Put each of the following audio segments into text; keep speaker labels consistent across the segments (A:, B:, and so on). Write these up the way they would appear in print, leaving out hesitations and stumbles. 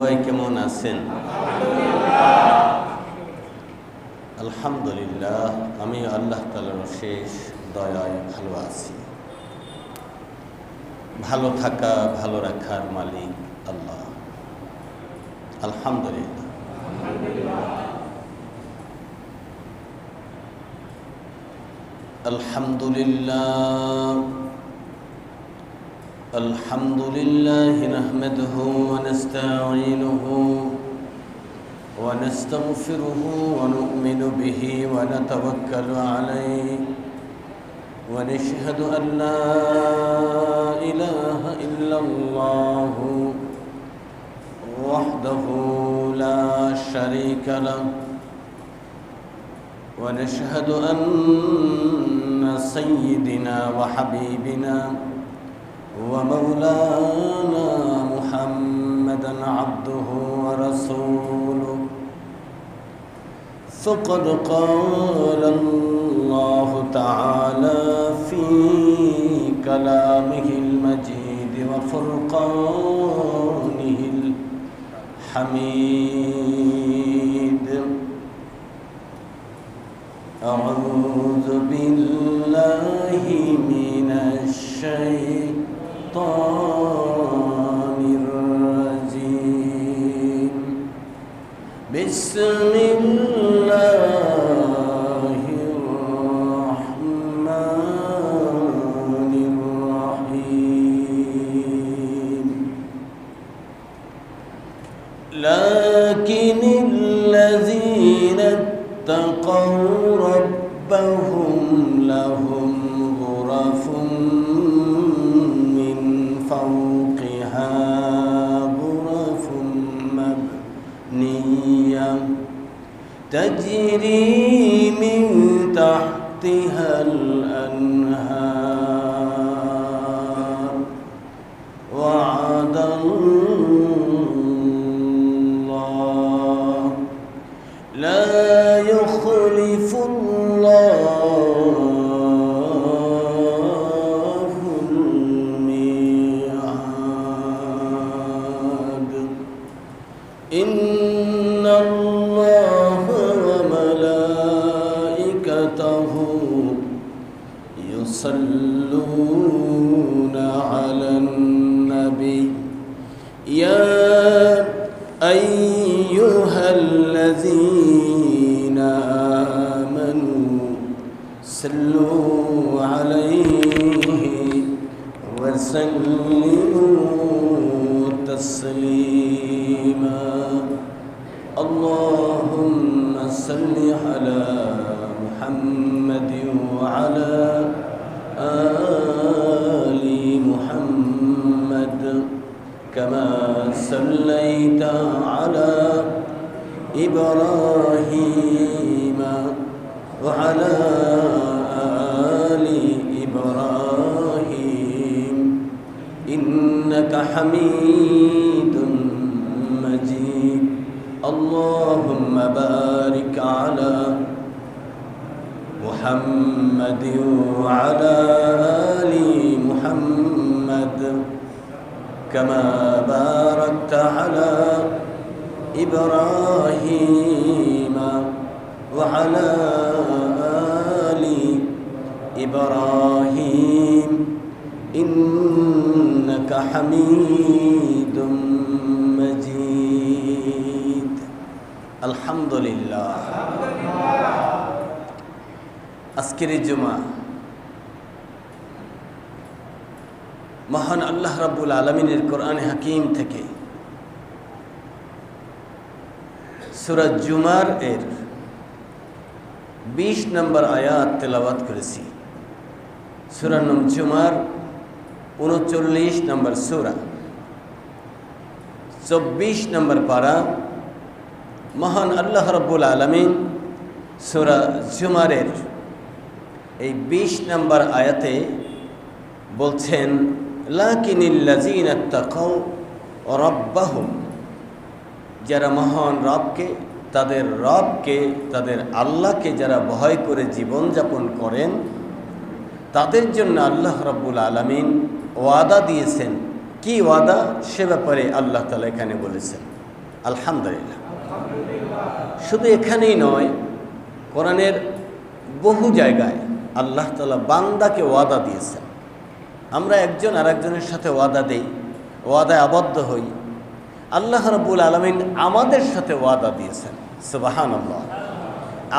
A: সবাই কেমন আছেন? আলহামদুলিল্লাহ, আমি আল্লাহ তাআলার শেষ দয়ায় ভালো আছি। ভালো থাকা, ভালো রাখার মালিক আল্লাহ। আলহামদুলিল্লাহ। আলহামদুলিল্লাহ الحمد لله نحمده ونستعينه ونستغفره ونؤمن به ونتوكل عليه ونشهد أن لا إله إلا الله وحده لا شريك له ونشهد أن سيدنا وحبيبنا ومولانا محمدا عبده ورسوله فقد قال الله تعالى في كلامه المجيد وفرقانه الحميد أعوذ بالله من الشيطان الرجيم بسم الله الرحمن الرحيم لكن الذين اتقوا ربهم لهم غرف من فوقها غرف مبنية تجري من تحتها الأنهار وعد الله لا يخلف الله الميعاد إن الله وملائكته يصلون على النبي يا أيها الذين آمنوا صلوا عليه وسلموا تسليما اللهم صل على محمد وعلى آل محمد كما صليت على إبراهيم وعلى آل إبراهيم إنك حميد مجيد اللهم بارك على محمد وعلى آل محمد كما باركت على إبراهيم وعلى آل إبراهيم إنك حميد مجيد الحمد لله আজকের জুমা মহান আল্লাহ রাব্বুল আলামিনের কোরআনে হাকিম থেকে সূরা জুমার এর 20 নম্বর আয়াত তেলাওয়াত করেছি। সূরা জুমার 39 নম্বর সূরা 24 নম্বর পারা মহান আল্লাহ রাব্বুল আলামিন সূরা জুমারের এই 20 নম্বর আয়াতে বলছেন লাকিনিল্লাযীনা তাকাউ রাব্বাহুম যারা মহান রবকে তাদের আল্লাহকে যারা ভয় করে জীবন যাপন করেন তাদের জন্য আল্লাহ রাব্বুল আলামিন ওয়াদা দিয়েছেন কি ওয়াদা সে ব্যাপারে আল্লাহ তাআলা এখানে বলেছেন আলহামদুলিল্লাহ। শুধু এখানেই নয়, কোরআনের বহু জায়গায় আল্লাহ তাআলা বান্দাকে ওয়াদা দিয়েছেন। আমরা একজন আরেকজনের সাথে ওয়াদা দেই, ওয়াদায় আবদ্ধ হই। আল্লাহ রাব্বুল আলামিন আমাদের সাথে ওয়াদা দিয়েছেন, সুবহানাল্লাহ,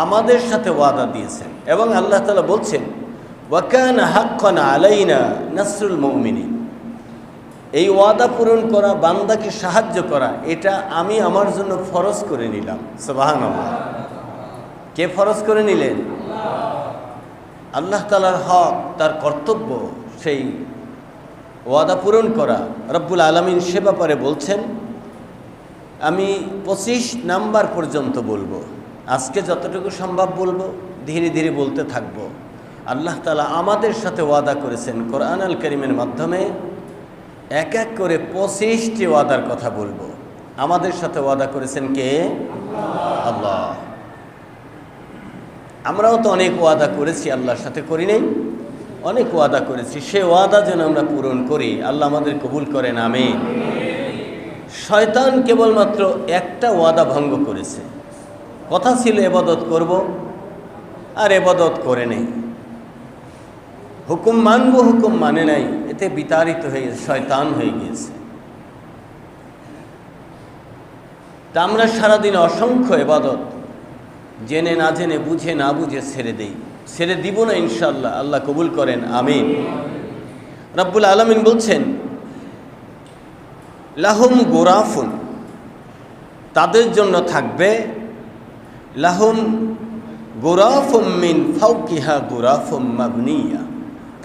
A: আমাদের সাথে ওয়াদা দিয়েছেন। এবং আল্লাহ তাআলা বলছেন, ওয়া কানা হাক্কান আলাইনা নাসরুল মুমিনিন। এই ওয়াদা পূরণ করা, বান্দাকে সাহায্য করা, এটা আমি আমার জন্য ফরজ করে নিলাম। সুবহানাল্লাহ। কে ফরজ করে নিলেন? আল্লাহ তাআলার হক, তার কর্তব্য, সেই ওয়াদা পূরণ করা। রব্বুল আলামিন সে ব্যাপারে বলছেন, আমি 25 নাম্বার পর্যন্ত বলবো, আজকে যতটুকু সম্ভব বলবো, ধীরে ধীরে বলতে থাকবো। আল্লাহ তাআলা আমাদের সাথে ওয়াদা করেছেন কোরআন আল কারীমের মাধ্যমে। এক এক করে 25টি ওয়াদার কথা বলবো। আমাদের সাথে ওয়াদা করেছেন কে? আল্লাহ। আমরাও তো অনেক ওয়াদা করেছি, আল্লাহর সাথে করি নাই? অনেক ওয়াদা করেছি, সে ওয়াদা যেন আমরা পূরণ করি। আল্লাহ আমাদের কবুল করেন, আমিন। শয়তান কেবলমাত্র একটা ওয়াদা ভঙ্গ করেছে। কথা ছিল ইবাদত করব, আর ইবাদত করে নেই। হুকুম মানব, হুকুম মানে নাই। এতে বিতাড়িত হয়ে শয়তান হয়ে গিয়েছে। তা আমরা সারাদিন অসংখ্য ইবাদত জেনে না জেনে, বুঝে না বুঝে ছেড়ে দেই। ছেড়ে দিব না ইনশাআল্লাহ। আল্লাহ কবুল করেন, আমিন। রব্বুল আলামিন বলছেন, লাহুম গুরাফুন, তাদের জন্য থাকবে, লাহুম গুরাফুম মিন ফাওকিহা গুরাফুম মাবনিয়া,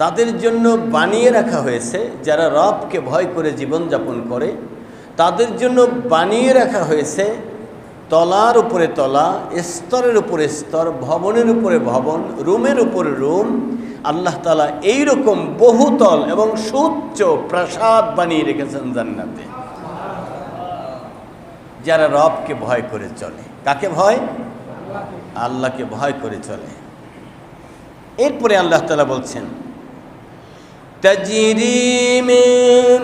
A: তাদের জন্য বানিয়ে রাখা হয়েছে, যারা রবকে ভয় করে জীবনযাপন করে, তাদের জন্য বানিয়ে রাখা হয়েছে তলার উপরে তলা, স্তরের উপরে স্তর, ভবনের উপরে ভবন, রুমের উপরে রুম। আল্লাহ তাআলা এইরকম বহুতল এবং সুউচ্চ প্রাসাদ বানিয়ে রেখেছেন জান্নাতে, যারা রবকে ভয় করে চলে। কাকে ভয়? আল্লাহকে ভয় করে চলে। এরপরে আল্লাহ তাআলা বলছেন, তাজরি মিন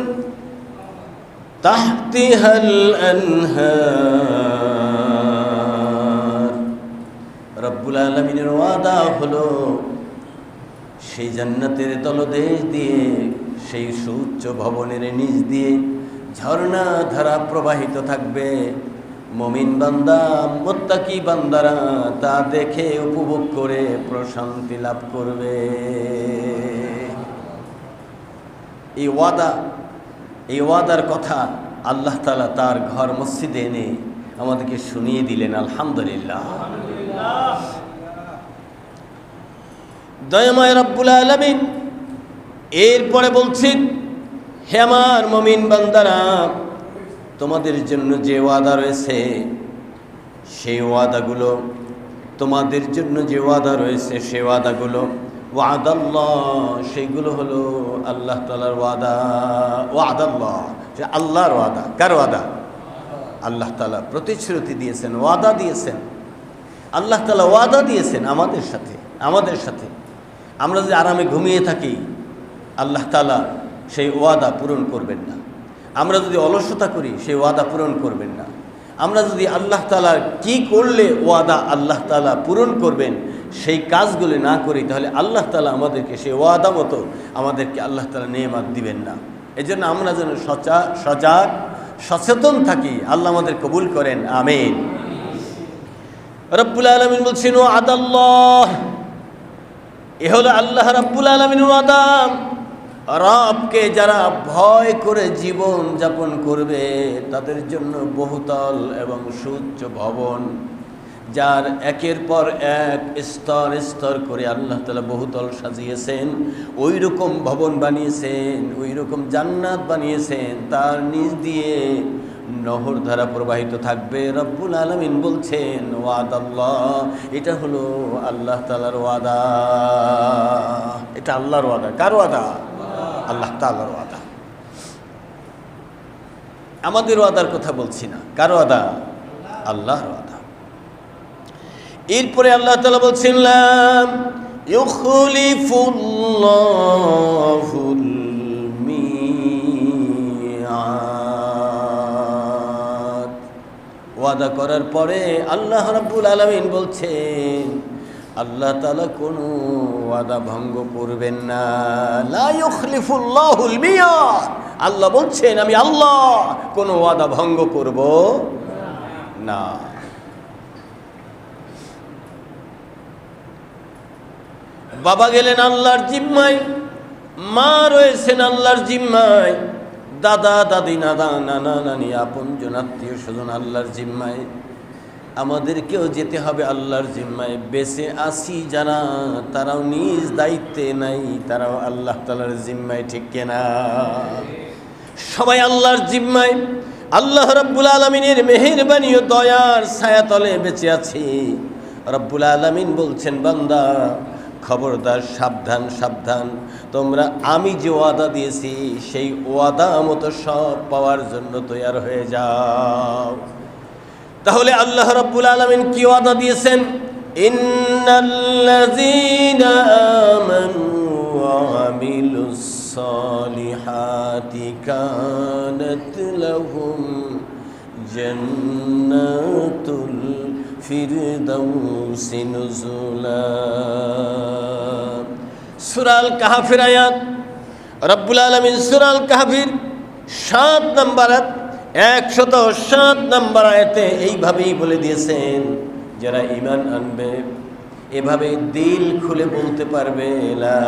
A: তাহতিহাল আনহার। রব্বুল আলামিনের ওয়াদা হলো, সেই জান্নাতের তলদেশ দিয়ে, সেই সুউচ্চ ভবনের নিচ দিয়ে ঝর্ণা ধারা প্রবাহিত থাকবে। মুমিন বান্দা, মুত্তাকি বান্দারা তা দেখে উপভোগ করে প্রশান্তি লাভ করবে। এই ওয়াদার কথা আল্লাহ তাআলা তার ঘর মসজিদে এনে আমাদেরকে শুনিয়ে দিলেন। আলহামদুলিল্লাহ। দয়াময় রব্বুল আলামিন এরপরে বলছেন, হে আমার মুমিন বান্দারা, তোমাদের জন্য যে ওয়াদা রয়েছে, সেই ওয়াদাগুলো, তোমাদের জন্য যে ওয়াদা রয়েছে, সেই ওয়াদাগুলো ওয়াদাল্লাহ, সেইগুলো হলো আল্লাহ তাআলার ওয়াদা। ওয়াদাল্লাহ, যে আল্লাহর ওয়াদা। কার ওয়াদা? আল্লাহ তাআলা প্রতিশ্রুতি দিয়েছেন, ওয়াদা দিয়েছেন। আল্লাহ তাআলা ওয়াদা দিয়েছেন আমাদের সাথে। আমরা যদি আরামে ঘুমিয়ে থাকি, আল্লাহ তাআলা সেই ওয়াদা পূরণ করবেন না। আমরা যদি অলসতা করি, সেই ওয়াদা পূরণ করবেন না। আমরা যদি আল্লাহ তাআলার কি করলে ওয়াদা আল্লাহ তাআলা পূরণ করবেন সেই কাজগুলি না করি, তাহলে আল্লাহ তাআলা আমাদেরকে সেই ওয়াদা মতো আমাদেরকে আল্লাহ তাআলা নেয়ামত দিবেন না। এজন্য আমরা যেন সজাগ সচেতন থাকি। আল্লাহ আমাদের কবুল করেন, আমিন। রব্বুল আলামিন বলছেন, ওয়াদাল্লাহ, এ হলো আল্লাহ রাব্বুল আলামিনের ওয়াদা। রবকে যারা ভয় করে জীবন যাপন করবে, তাদের জন্য বহুতল এবং সুউচ্চ ভবন, যার একের পর এক স্তর স্তর করে আল্লাহ তাআলা বহুতল সাজিয়েছেন, ওই রকম ভবন বানিয়েছেন, ওই রকম জান্নাত বানিয়েছেন, তার নিচ দিয়ে নহর ধারা প্রবাহিত থাকবে। রব্বুল আলামিন বলছেন, ওয়াদাল্লাহ, এটা হলো আল্লাহ তাআলার ওয়াদা। এটা আল্লাহর ওয়াদা। কার ওয়াদা? আল্লাহ তাআলার ওয়াদা। আমাদের ওয়াদার কথা বলছি না। কার ওয়াদা? আল্লাহর ওয়াদা। এরপরে আল্লাহ তাআলা বলছেন, লা ইউখলিফুল্লাহুল মিআদ। ওয়াদা করার পরে আল্লাহ রাব্বুল আলামিন বলছেন আল্লাহ তাআলা কোনো ওয়াদা ভঙ্গ করবেন না। লা ইউখলিফুল্লাহুল মিয়াদ, আল্লাহ বলছেন আমি আল্লাহ কোনো ওয়াদা ভঙ্গ করব না। বাবা গেলেন আল্লাহর জিম্মায়, মা রয়েছেন আল্লাহর জিম্মায়, দাদা দাদি নানা নানা নানি আপনজন আত্মীয় স্বজন আল্লাহর জিম্মায়, আমাদেরকেও যেতে হবে আল্লাহর জিম্মায়। বেঁচে আসি যারা তারাও নিজ দায়িত্বে নাই, তারাও আল্লাহ তাআলার জিম্মায়, ঠিক কিনা? সবাই আল্লাহর জিম্মায়। আল্লাহ রাব্বুল আলামিনের মেহেরবানি ও দয়ার ছায়াতলে বেঁচে আছি। রাব্বুল আলামিন বলছেন বান্দা খবরদার, সাবধান সাবধান, তোমরা আমি যে ওয়াদা দিয়েছি সেই ওয়াদা মতো সব পাওয়ার জন্য তৈয়ার হয়ে যাও। তাহলে আল্লাহ রাব্বুল আলামিন কি ওয়াদা দিয়েছেন? ইন্নাল্লাযীনা আমানু ওয়া আমিলুস সালিহাতি কানাত লাহুম জান্নাতুল ফিরদাউসি নুজুলা। সূরা আল কাহফের আয়াত। রব্বুল আলামিন সূরা আল কাহফের 7 নম্বর আয়াত 107 নম্বর আয়াতে এইভাবেই বলে দিয়েছেন যারা ঈমান আনবে, এভাবে দিল খুলে বলতে পারবে লা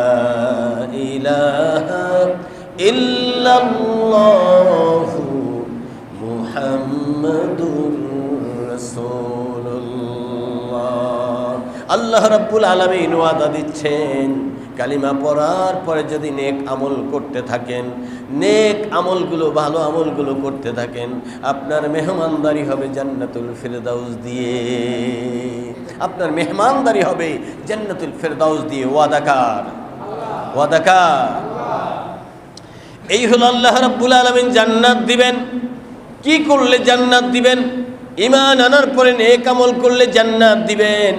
A: ইলাহা ইল্লাল্লাহু মুহাম্মাদুর রাসূলুল্লাহ। আল্লাহ রাব্বুল আলামিন ওয়াদা দিচ্ছেন কালিমা পড়ার পরে যদি নেক আমল করতে থাকেন, নেক আমলগুলো, ভালো আমলগুলো করতে থাকেন, আপনার মেহমানদারি হবে জান্নাতুল ফিরদাউস দিয়ে। আপনার মেহমানদারি হবে জান্নাতুল ফিরদাউস দিয়ে। ওয়াদাকার, ওয়াদাকার। এই হলো আল্লাহ রাব্বুল আলামিন জান্নাত দিবেন। কি করলে জান্নাত দিবেন? ঈমান আনার পরে নেক আমল করলে জান্নাত দিবেন।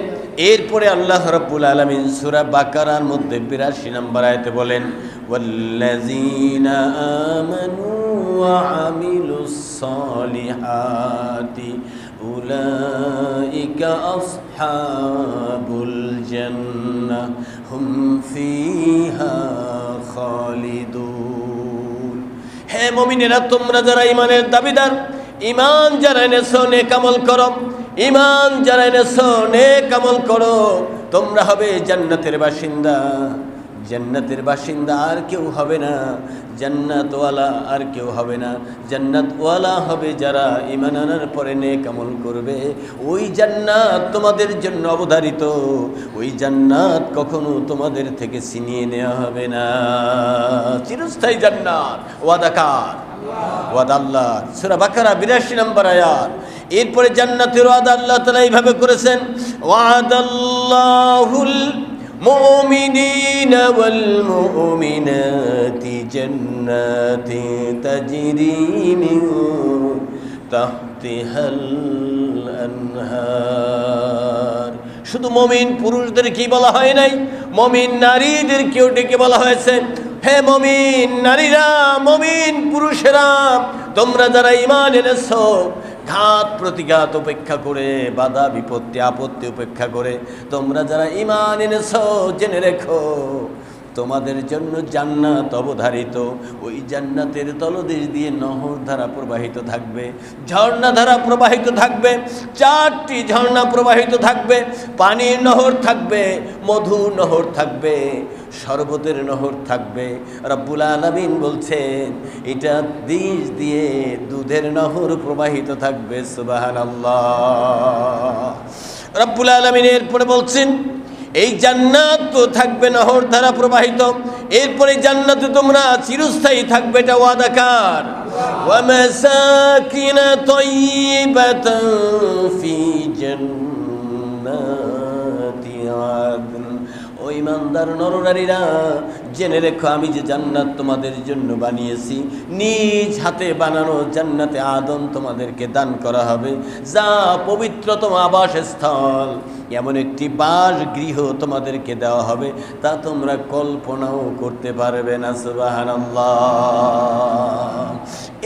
A: এরপরে আল্লাহ রাব্বুল আলামিন সূরা বাকারার মধ্যে 82 নম্বর আয়াতে বলেন ওয়াল্লাযীনা আমানু ওয়া আমিলুস সালিহাতি উলাইকা আসহাবুল জান্নাহ হুম ফিহা খালিদুন। হে মুমিনেরা, তোমরা যারা ঈমানের দাবিদার, ঈমান যারা এনেছো নেক আমল করো, ঈমান যারা এনেছো নেক আমল করো, তোমরা হবে জান্নাতের বাসিন্দা। জান্নাতের বাসিন্দা আর কেউ হবে না, জান্নাতওয়ালা আর কেউ হবে না। জান্নাতওয়ালা হবে যারা ঈমান আনার পরে নেক আমল করবে। ওই জান্নাত তোমাদের জন্য অবধারিত, ওই জান্নাত কখনো তোমাদের থেকে ছিনিয়ে নেওয়া হবে না। চিরস্থায়ী জান্নাত। ওয়াদাকার, ওয়াদা আল্লাহ। সূরা বাকারা 82 নম্বর আয়াত। এরপরে জান্নাতের ওয়াদা আল্লাহ তাআলা এইভাবে করেছেন ওয়াদাল্লাহুল মুমিনিনা ওয়াল মুমিনাতি জান্নাতি তাজরি মিন তাহতিহাল আনহার। শুধু মুমিন পুরুষদের কি বলা হয় নাই, মুমিন নারীদেরকেও ডেকে বলা হয়েছে হে মুমিন নারীরা, মুমিন পুরুষেরা, তোমরা যারা ঈমান এনেছো, ঘাত প্রতিঘাত উপেক্ষা করে, বাধা বিপত্তি আপত্তি উপেক্ষা করে তোমরা যারা ঈমান এনেছো, জেনে রেখো তোমাদের জন্য জান্নাত অবধারিত। ওই জান্নাতের তলদেশ দিয়ে নহর ধারা প্রবাহিত থাকবে, ঝর্ণা ধারা প্রবাহিত থাকবে। 4টি ঝর্ণা প্রবাহিত থাকবে, পানির নহর থাকবে, মধুর নহর থাকবে, শরবতের নহর থাকবে। রব্বুল আলামিন বলছেন এটা দিশ দিয়ে দুধের নহর প্রবাহিত থাকবে। সুবহানাল্লাহ। রব্বুল আলামিন এরপরে বলছেন এই জান্নাত তো থাকবে নহর ধারা প্রবাহিত, এরপরে জান্নাতে তোমরা চিরস্থায়ী থাকবে। এটা ওয়াদাকার। ওয়া মাসাকিন তাইয়্যিবাতান ফি জান্নাতি আদন ও ঈমানদার নরনারীরা, জেনে রেখো আমি যে জান্নাত তোমাদের জন্য বানিয়েছি, নিজ হাতে বানানো জান্নাতে আদম তোমাদেরকে দান করা হবে, যা পবিত্রতম আবাসস্থল। এমন একটি বাসগৃহ তোমাদেরকে দেওয়া হবে, তা তোমরা কল্পনাও করতে পারবে না। সুবহানাল্লাহ।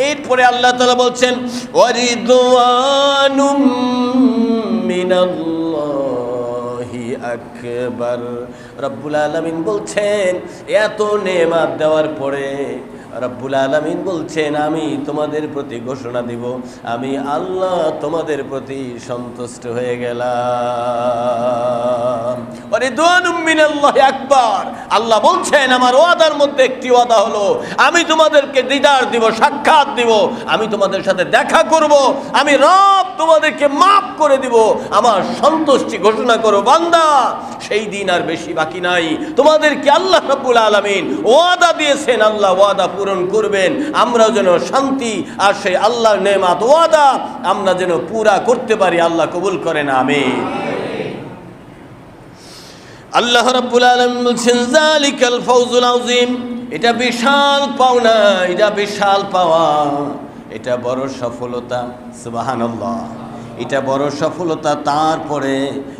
A: এরপরে আল্লাহ তাআলা বলছেন, ওয়ারিদওয়ানুম মিনাল্লাহি আকবার। রব্বুল আলামিন বলছেন, এত নেয়ামত দেওয়ার পরে রব্বুল আলামিন বলছেন, আমি তোমাদের প্রতি ঘোষণা দিব, আমি আল্লাহ তোমাদের প্রতি সন্তুষ্ট হয়ে গেলাম। ওয়ারিদওয়ানুম মিনাল্লাহি আকবার। আল্লাহ বলছেন, আমার ওয়াদার মধ্যে একটি ওয়াদা হলো, আমি তোমাদেরকে দিদার দিব, সাক্ষাৎ দিব, আমি তোমাদের সাথে দেখা করব, আমি রব তোমাদেরকে মাফ করে দিব, আমার সন্তুষ্টি ঘোষণা করো বান্দা। সেই দিন আর বেশি বাকি নাই। তোমাদেরকে আল্লাহ রাব্বুল আলামিন ওয়াদা দিয়েছেন, আল্লাহ ওয়াদা পূরণ করবেন। আমরাও যেন শান্তি আর সেই আল্লাহর নেয়ামত ওয়াদা আমরা যেন পুরা করতে পারি। আল্লাহ কবুল করেন, আমিন। আল্লাহ রাব্বুল আলামিন বলছেন, যালিকাল ফাওজুল আযীম। এটা বিশাল পাওনা, এটা বিশাল পাওয়া, এটা বড় সফলতা। সুবহানাল্লাহ। এটা বড় সফলতা। তারপরে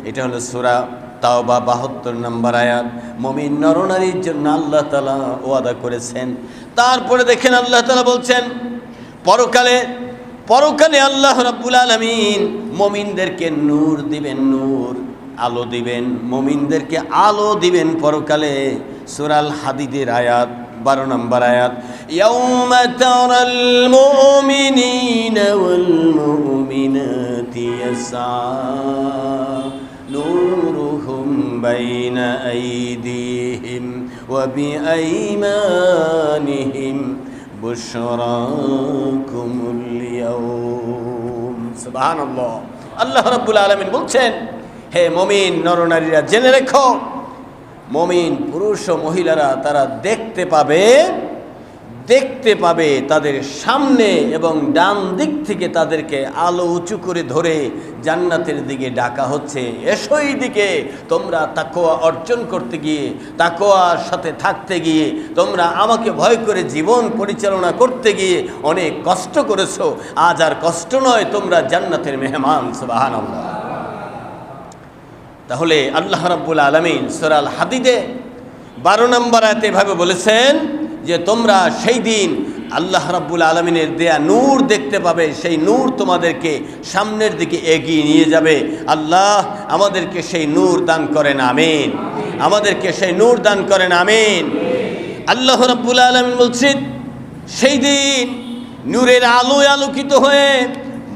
A: এটা হলো সূরা তাওবা ৭২ নম্বর আয়াত। মুমিন নরনারীর জন্য আল্লাহ তাআলা ওয়াদা করেছেন। তারপরে দেখেন আল্লাহ তাআলা বলছেন, পরকালে আল্লাহ রাব্বুল আলামিন মুমিনদেরকে নূর দিবেন, নূর আলো দিবেন, মুমিনদেরকে আলো দিবেন পরকালে। সূরা আল হাদিদের আয়াত 12 নম্বর আয়াত। ইয়াউমা তারাল মুমিনিনা ওয়াল মুমিনাতি ইয়াসআ নূরুহুম বাইনা আইদিহিম ওয়া বিআইমানিহিম বুশরাকুমুল ইয়াউম। সুবহানাল্লাহ। আল্লাহ রাব্বুল আলামিন বলছেন, হে মুমিন নরনারীরা, জেনে রেখো, মুমিন পুরুষ ও মহিলারা তারা দেখতে পাবে তাদের সামনে এবং ডান দিক থেকে তাদেরকে আলো উঁচু করে ধরে জান্নাতের দিকে ডাকা হচ্ছে। এসো এই দিকে। তোমরা তাকওয়া অর্জন করতে গিয়ে, তাকওয়ার সাথে থাকতে গিয়ে, তোমরা আমাকে ভয় করে জীবন পরিচালনা করতে গিয়ে অনেক কষ্ট করেছো, আজ আর কষ্ট নয়, তোমরা জান্নাতের মেহমান। সুবহানাল্লাহ। তাহলে আল্লাহ রাব্বুল আলামিন সূরা আল হাদিদে 12 নম্বর আয়াতে এভাবে বলেছেন যে তোমরা সেই দিন আল্লাহ রাব্বুল আলামিনের দেয়া নূর দেখতে পাবে, সেই নূর তোমাদেরকে সামনের দিকে এগিয়ে নিয়ে যাবে। আল্লাহ আমাদেরকে সেই নূর দান করেন, আমিন। আমাদেরকে সেই নূর দান করেন, আমিন। আল্লাহ রাব্বুল আলামিন বলছেন, সেই দিন নূরের আলোয় আলোকিত হয়ে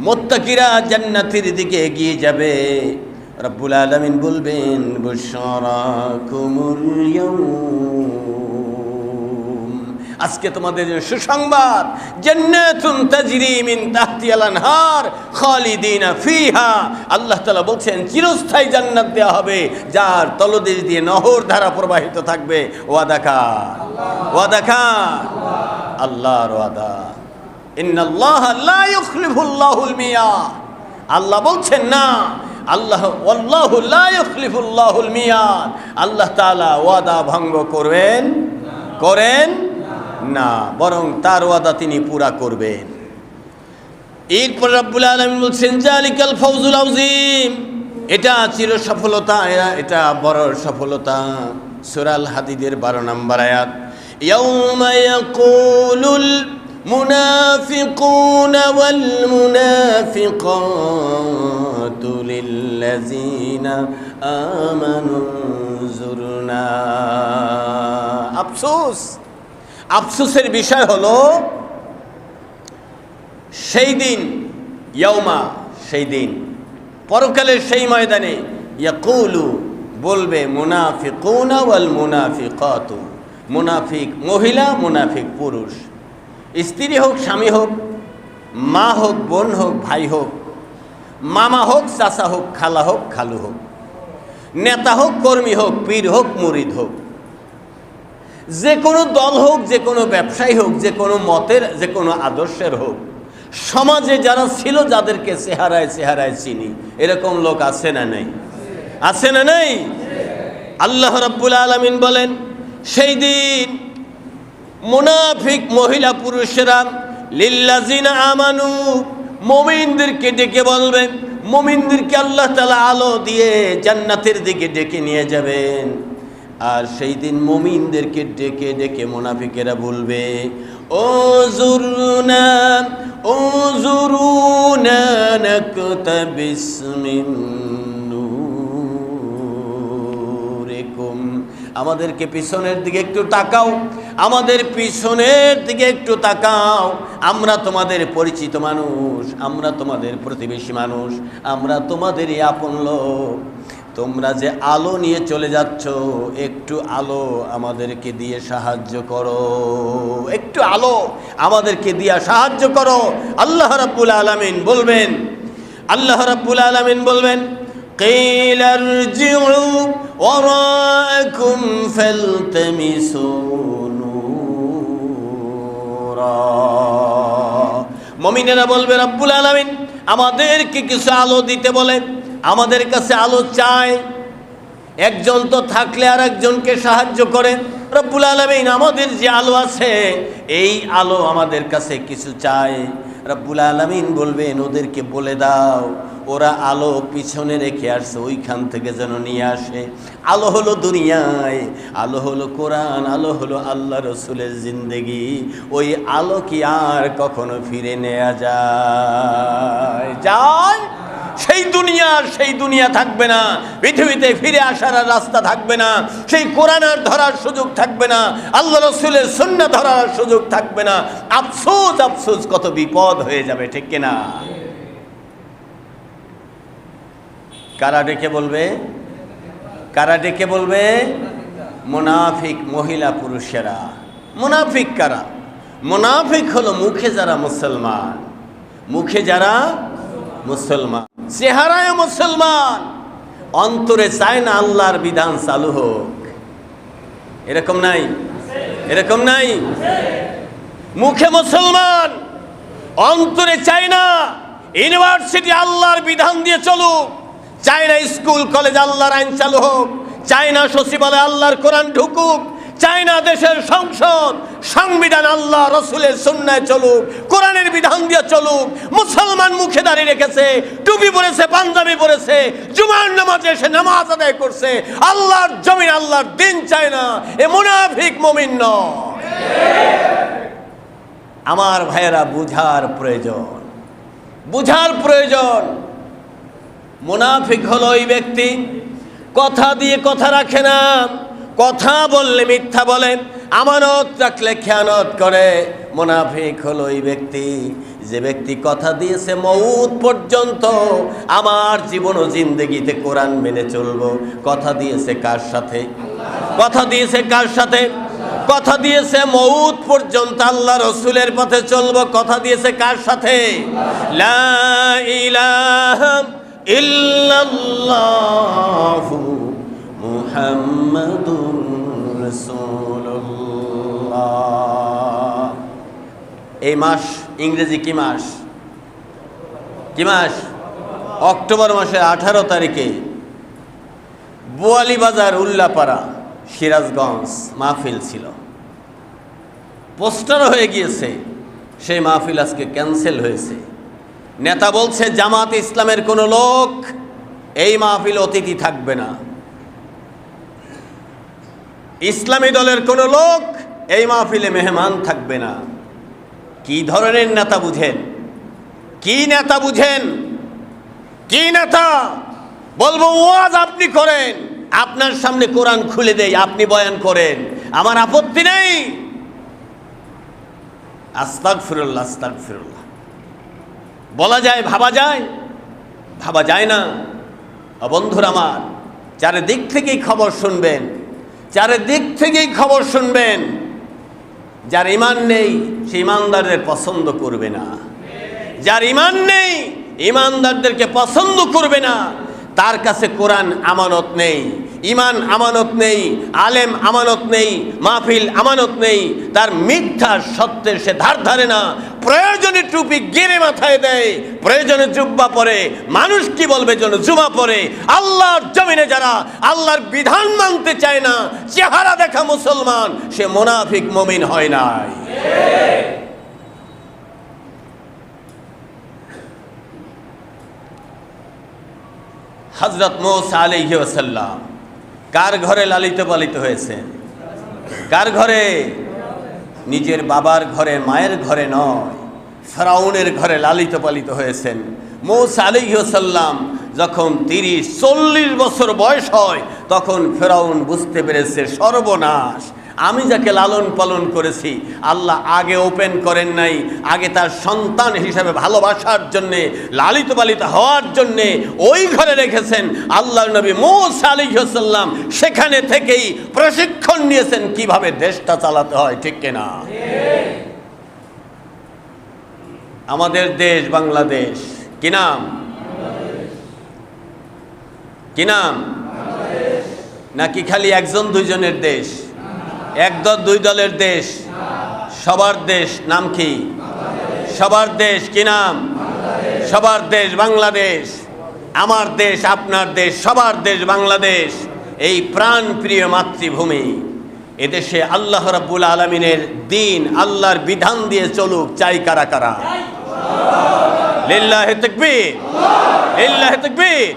A: মুত্তাকিরা জান্নাতের দিকে এগিয়ে যাবে। রব্বুল আলামিন বলবেন, বুশরাকুমুল ইয়াউম। আজকে তোমাদের জন্য সুসংবাদ, জান্নাতুন তাজরি মিন তাহতিহাল আনহার খালিদিনা ফিহা। আল্লাহ তাআলা বলছেন, চিরস্থায়ী জান্নাত দেওয়া হবে, যার তলদেশ দিয়ে নহর ধারা প্রবাহিত থাকবে। ওয়াদা কার? ওয়াদা কার? আল্লাহর ওয়াদা। ইন্নাল্লাহা লা ইউখলিফুল্লাহুল মিয়াদ। আল্লাহ বলছেন না, আল্লাহ ওয়াল্লাহু লা ইউখলিফুল্লাহুল মিয়াদ। আল্লাহ তাআলা ওয়াদা ভঙ্গ করেন না, বরং তার ওয়াদা তিনি পুরা করবেন। এরপর রব্বুল আলামিন বলছেন, যালিকাল ফাওজুল আযীম। এটা চির সফলতা, এটা বড় সফলতা। সূরা আল হাদিদের 12 নম্বর আয়াত। ইয়াউমা ইয়াকুলুল মুনাফিকুনা ওয়াল মুনাফিকাতু লিল্লাযিনা আমানু যুরনা। আফসোসের বিষয় হলো, সেই দিন, ইয়াউমা, সেই দিন, পরকালের সেই ময়দানে, ইয়াকুলু বলবে, মুনাফিকুনা ওয়াল মুনাফিকাতু, মুনাফিক মহিলা, মুনাফিক পুরুষ, স্ত্রী হোক, স্বামী হোক, মা হোক, বোন হোক, ভাই হোক, মামা হোক, চাচা হোক, খালা হোক, খালু হোক, নেতা হোক, কর্মী হোক, পীর হোক, মুরিদ হোক, যে কোনো দল হোক, যে কোনো ব্যবসায়ী হোক, যে কোনো মতের, যে কোনো আদর্শের হোক, সমাজে যারা ছিল, যাদেরকে চেহারায় চেহারায় চিনি, এরকম লোক আছে না নেই? আছে না নেই? আল্লাহ রাব্বুল আলামিন বলেন, সেই দিন মুনাফিক মহিলা পুরুষেরা লিল্লাযিনা আমানু, মুমিনদেরকে ডেকে বলবেন, মুমিনদেরকে আল্লাহ তাআলা আলো দিয়ে জান্নাতের দিকে ডেকে নিয়ে যাবেন। আর সেই দিন মুমিনদেরকে ডেকে ডেকে মুনাফিকেরা বলবে, ওজুরুনা ওজুরুনা নাকতাবিস মিন নূরিকুম, আমাদেরকে পিছনের দিকে একটু তাকাও, আমাদের পিছনের দিকে একটু তাকাও, আমরা তোমাদের পরিচিত মানুষ, আমরা তোমাদের প্রতিবেশী মানুষ, আমরা তোমাদেরই আপন লোক। তোমরা যে আলো নিয়ে চলে যাচ্ছ, একটু আলো আমাদেরকে দিয়ে সাহায্য করো, একটু আলো আমাদেরকে দিয়ে সাহায্য করো। আল্লাহ রাব্বুল আলামিন বলবেন, আল্লাহ রাব্বুল আলামিন বলবেন, قيل ارجعوا وراءكم فالتمسوا نورا, মুমিনেরা বলবে, রব্বুল আলামিন আমাদেরকে কিছু আলো দিতে বলে, আমাদের কাছে আলো চায়। একজন তো থাকলে আর একজনকে সাহায্য করে। রব্বুল আলামিন আমাদের যে আলো আছে, এই আলো আমাদের কাছে কিছু চায়। রব্বুল আলামিন বলবেন, ওদেরকে বলে দাও, ওরা আলো পিছনে রেখে আসছে, ওইখান থেকে যেন নিয়ে আসে। আলো হলো দুনিয়ায়, আলো হলো কোরআন, আলো হলো আল্লাহ রসুলের জিন্দেগি। ওই আলো কি আর কখনো ফিরে নেওয়া যায়? যায়? সেই দুনিয়া থাকবে না, পৃথিবীতে ফিরে আসার আর রাস্তা থাকবে না, সেই কোরআন আর ধরার সুযোগ থাকবে না, আল্লাহ রসুলের সুন্নাহ ধরার সুযোগ থাকবে না। আফসোস আফসোস, কত বিপদ হয়ে যাবে, ঠিক কিনা? কারা ডেকে বলবে? কারা ডেকে বলবে? মুনাফিক মহিলা পুরুষেরা। মুনাফিক কারা? মুনাফিক হলো মুখে যারা মুসলমান, মুখে যারা মুসলমান, চেহারায় মুসলমান, অন্তরে চায় না আল্লাহর বিধান চালু হোক। এরকম নাই? এরকম নাই? মুখে মুসলমান, অন্তরে চায় না ইউনিভার্সিটি আল্লাহর বিধান দিয়ে চলুক, চায় না স্কুল কলেজ আল্লাহর আইন চালু হোক, চায় না সচিবালয় আল্লাহর কোরআন ঢুকুক, চায় না দেশের সংসদ সংবিধান আল্লাহ রসুলের সুন্নায় চলুক, কোরআনের বিধান দিয়ে চলুক। মুসলমান মুখে দাঁড়িয়ে রেখেছে, টুপি পরেছে, পাঞ্জাবি পরেছে, জুমার নামাজে এসে নামাজ আদায় করছে, আল্লাহর জমিন আল্লাহর দিন চায় না। এ মুনাফিক মুমিন নয়। আমার ভাইয়েরা, বুঝার প্রয়োজন, বুঝার প্রয়োজন। মুনাফিক হলো ওই ব্যক্তি, কথা দিয়ে কথা রাখে না, কথা বললে মিথ্যা বলে, আমানত রাখলে খেয়ানত করে। মুনাফিক হলো ওই ব্যক্তি, যে ব্যক্তি কথা দিয়েছে মউত পর্যন্ত আমার জীবন ও জিন্দেগিতে কোরআন মেনে চলবো। কথা দিয়েছে কার সাথে? কথা দিয়েছে কার সাথে? কথা দিয়েছে মউত পর্যন্ত আল্লাহ রসুলের পথে চলবো। কথা দিয়েছে কার সাথে? লা ইলাহা ইল্লাল্লাহু মুহাম্মাদুর রাসূলুল্লাহ। এই মাস ইংরেজি কি মাস? কি মাস? অক্টোবর মাসের 18 তারিখে বোয়ালিবাজার উল্লাপাড়া সিরাজগঞ্জ মাহফিল ছিল, পোস্টার হয়ে গিয়েছে। সেই মাহফিল আজকে ক্যান্সেল হয়েছে। নেতা বলছে জামাত ইসলামের কোনো লোক এই মাহফিল অতিথি থাকবে না, ইসলামী দলের কোনো লোক এই মাহফিলে মেহমান থাকবে না। কি ধরনের নেতা বুঝেন? কি নেতা বুঝেন? কি নেতা? বলবো ওয়াজ আপনি করেন, আপনার সামনে কোরআন খুলে দেই, আপনি বয়ান করেন, আমার আপত্তি নেই। আস্তাগফিরুল্লাহ, আস্তাগফিরুল্লাহ বলা যায়, ভাবা যায়? ভাবা যায় না। বন্ধুরা আমার, চারিদিক থেকেই খবর শুনবেন, চারিদিক থেকেই খবর শুনবেন। যার ঈমান নেই সে ঈমানদারদের পছন্দ করবে না, যার ঈমান নেই ঈমানদারদেরকে পছন্দ করবে না। তার কাছে কোরআন আমানত নেই, ইমান আমানত নেই, আলেম আমানত নেই, মাহফিল আমানত নেই, তার মিথ্যা সত্যের সে ধার ধারে না। প্রয়োজনে টুপি গেড়ে মাথায় দেয়, প্রয়োজনে জুব্বা পরে, মানুষ কি বলবে যেন জুমা পরে। আল্লাহর জমিনে যারা আল্লাহর বিধান মানতে চায় না, চেহারা দেখা মুসলমান, সে মুনাফিক মুমিন হয় নাই। হযরত মূসা আলাইহিস সালাম কার ঘরে লালিত পালিত হয়েছে? কার ঘরে? নিজের বাবার ঘরে, মায়ের ঘরে নয়, ফেরাউনের ঘরে লালিত পালিত হয়েছেন। মূসা আলাইহিস সালাম যখন 30-40 বছর বয়স হয়, তখন ফেরাউন বুঝতে পেরেছে সর্বনাশ, আমি যাকে লালন পালন করেছি আল্লাহ আগে ওপেন করেন নাই, আগে তার সন্তান হিসাবে ভালোবাসার জন্যে, লালিত পালিত হওয়ার জন্যে ওই ঘরে রেখেছেন। আল্লাহর নবী মূসা আলাইহিস সালাম সেখানে থেকেই প্রশিক্ষণ নিয়েছেন কিভাবে দেশটা চালাতে হয়, ঠিক কিনা? আমাদের দেশ বাংলাদেশ, কি নাম? কি নাম? নাকি খালি একজন দুইজনের দেশ? এক দল দুই দলের দেশ? সবার দেশ। নাম কি? সবার দেশ। কি নাম? সবার দেশ বাংলাদেশ। আমার দেশ, আপনার দেশ, সবার দেশ বাংলাদেশ। এই প্রাণ প্রিয় মাতৃভূমি, এদেশে আল্লাহ রাব্বুল আলামিনের দিন, আল্লাহর বিধান দিয়ে চলুক, চাই কারা কারা? লিল্লাহি তাকবীর, লিল্লাহি তাকবীর।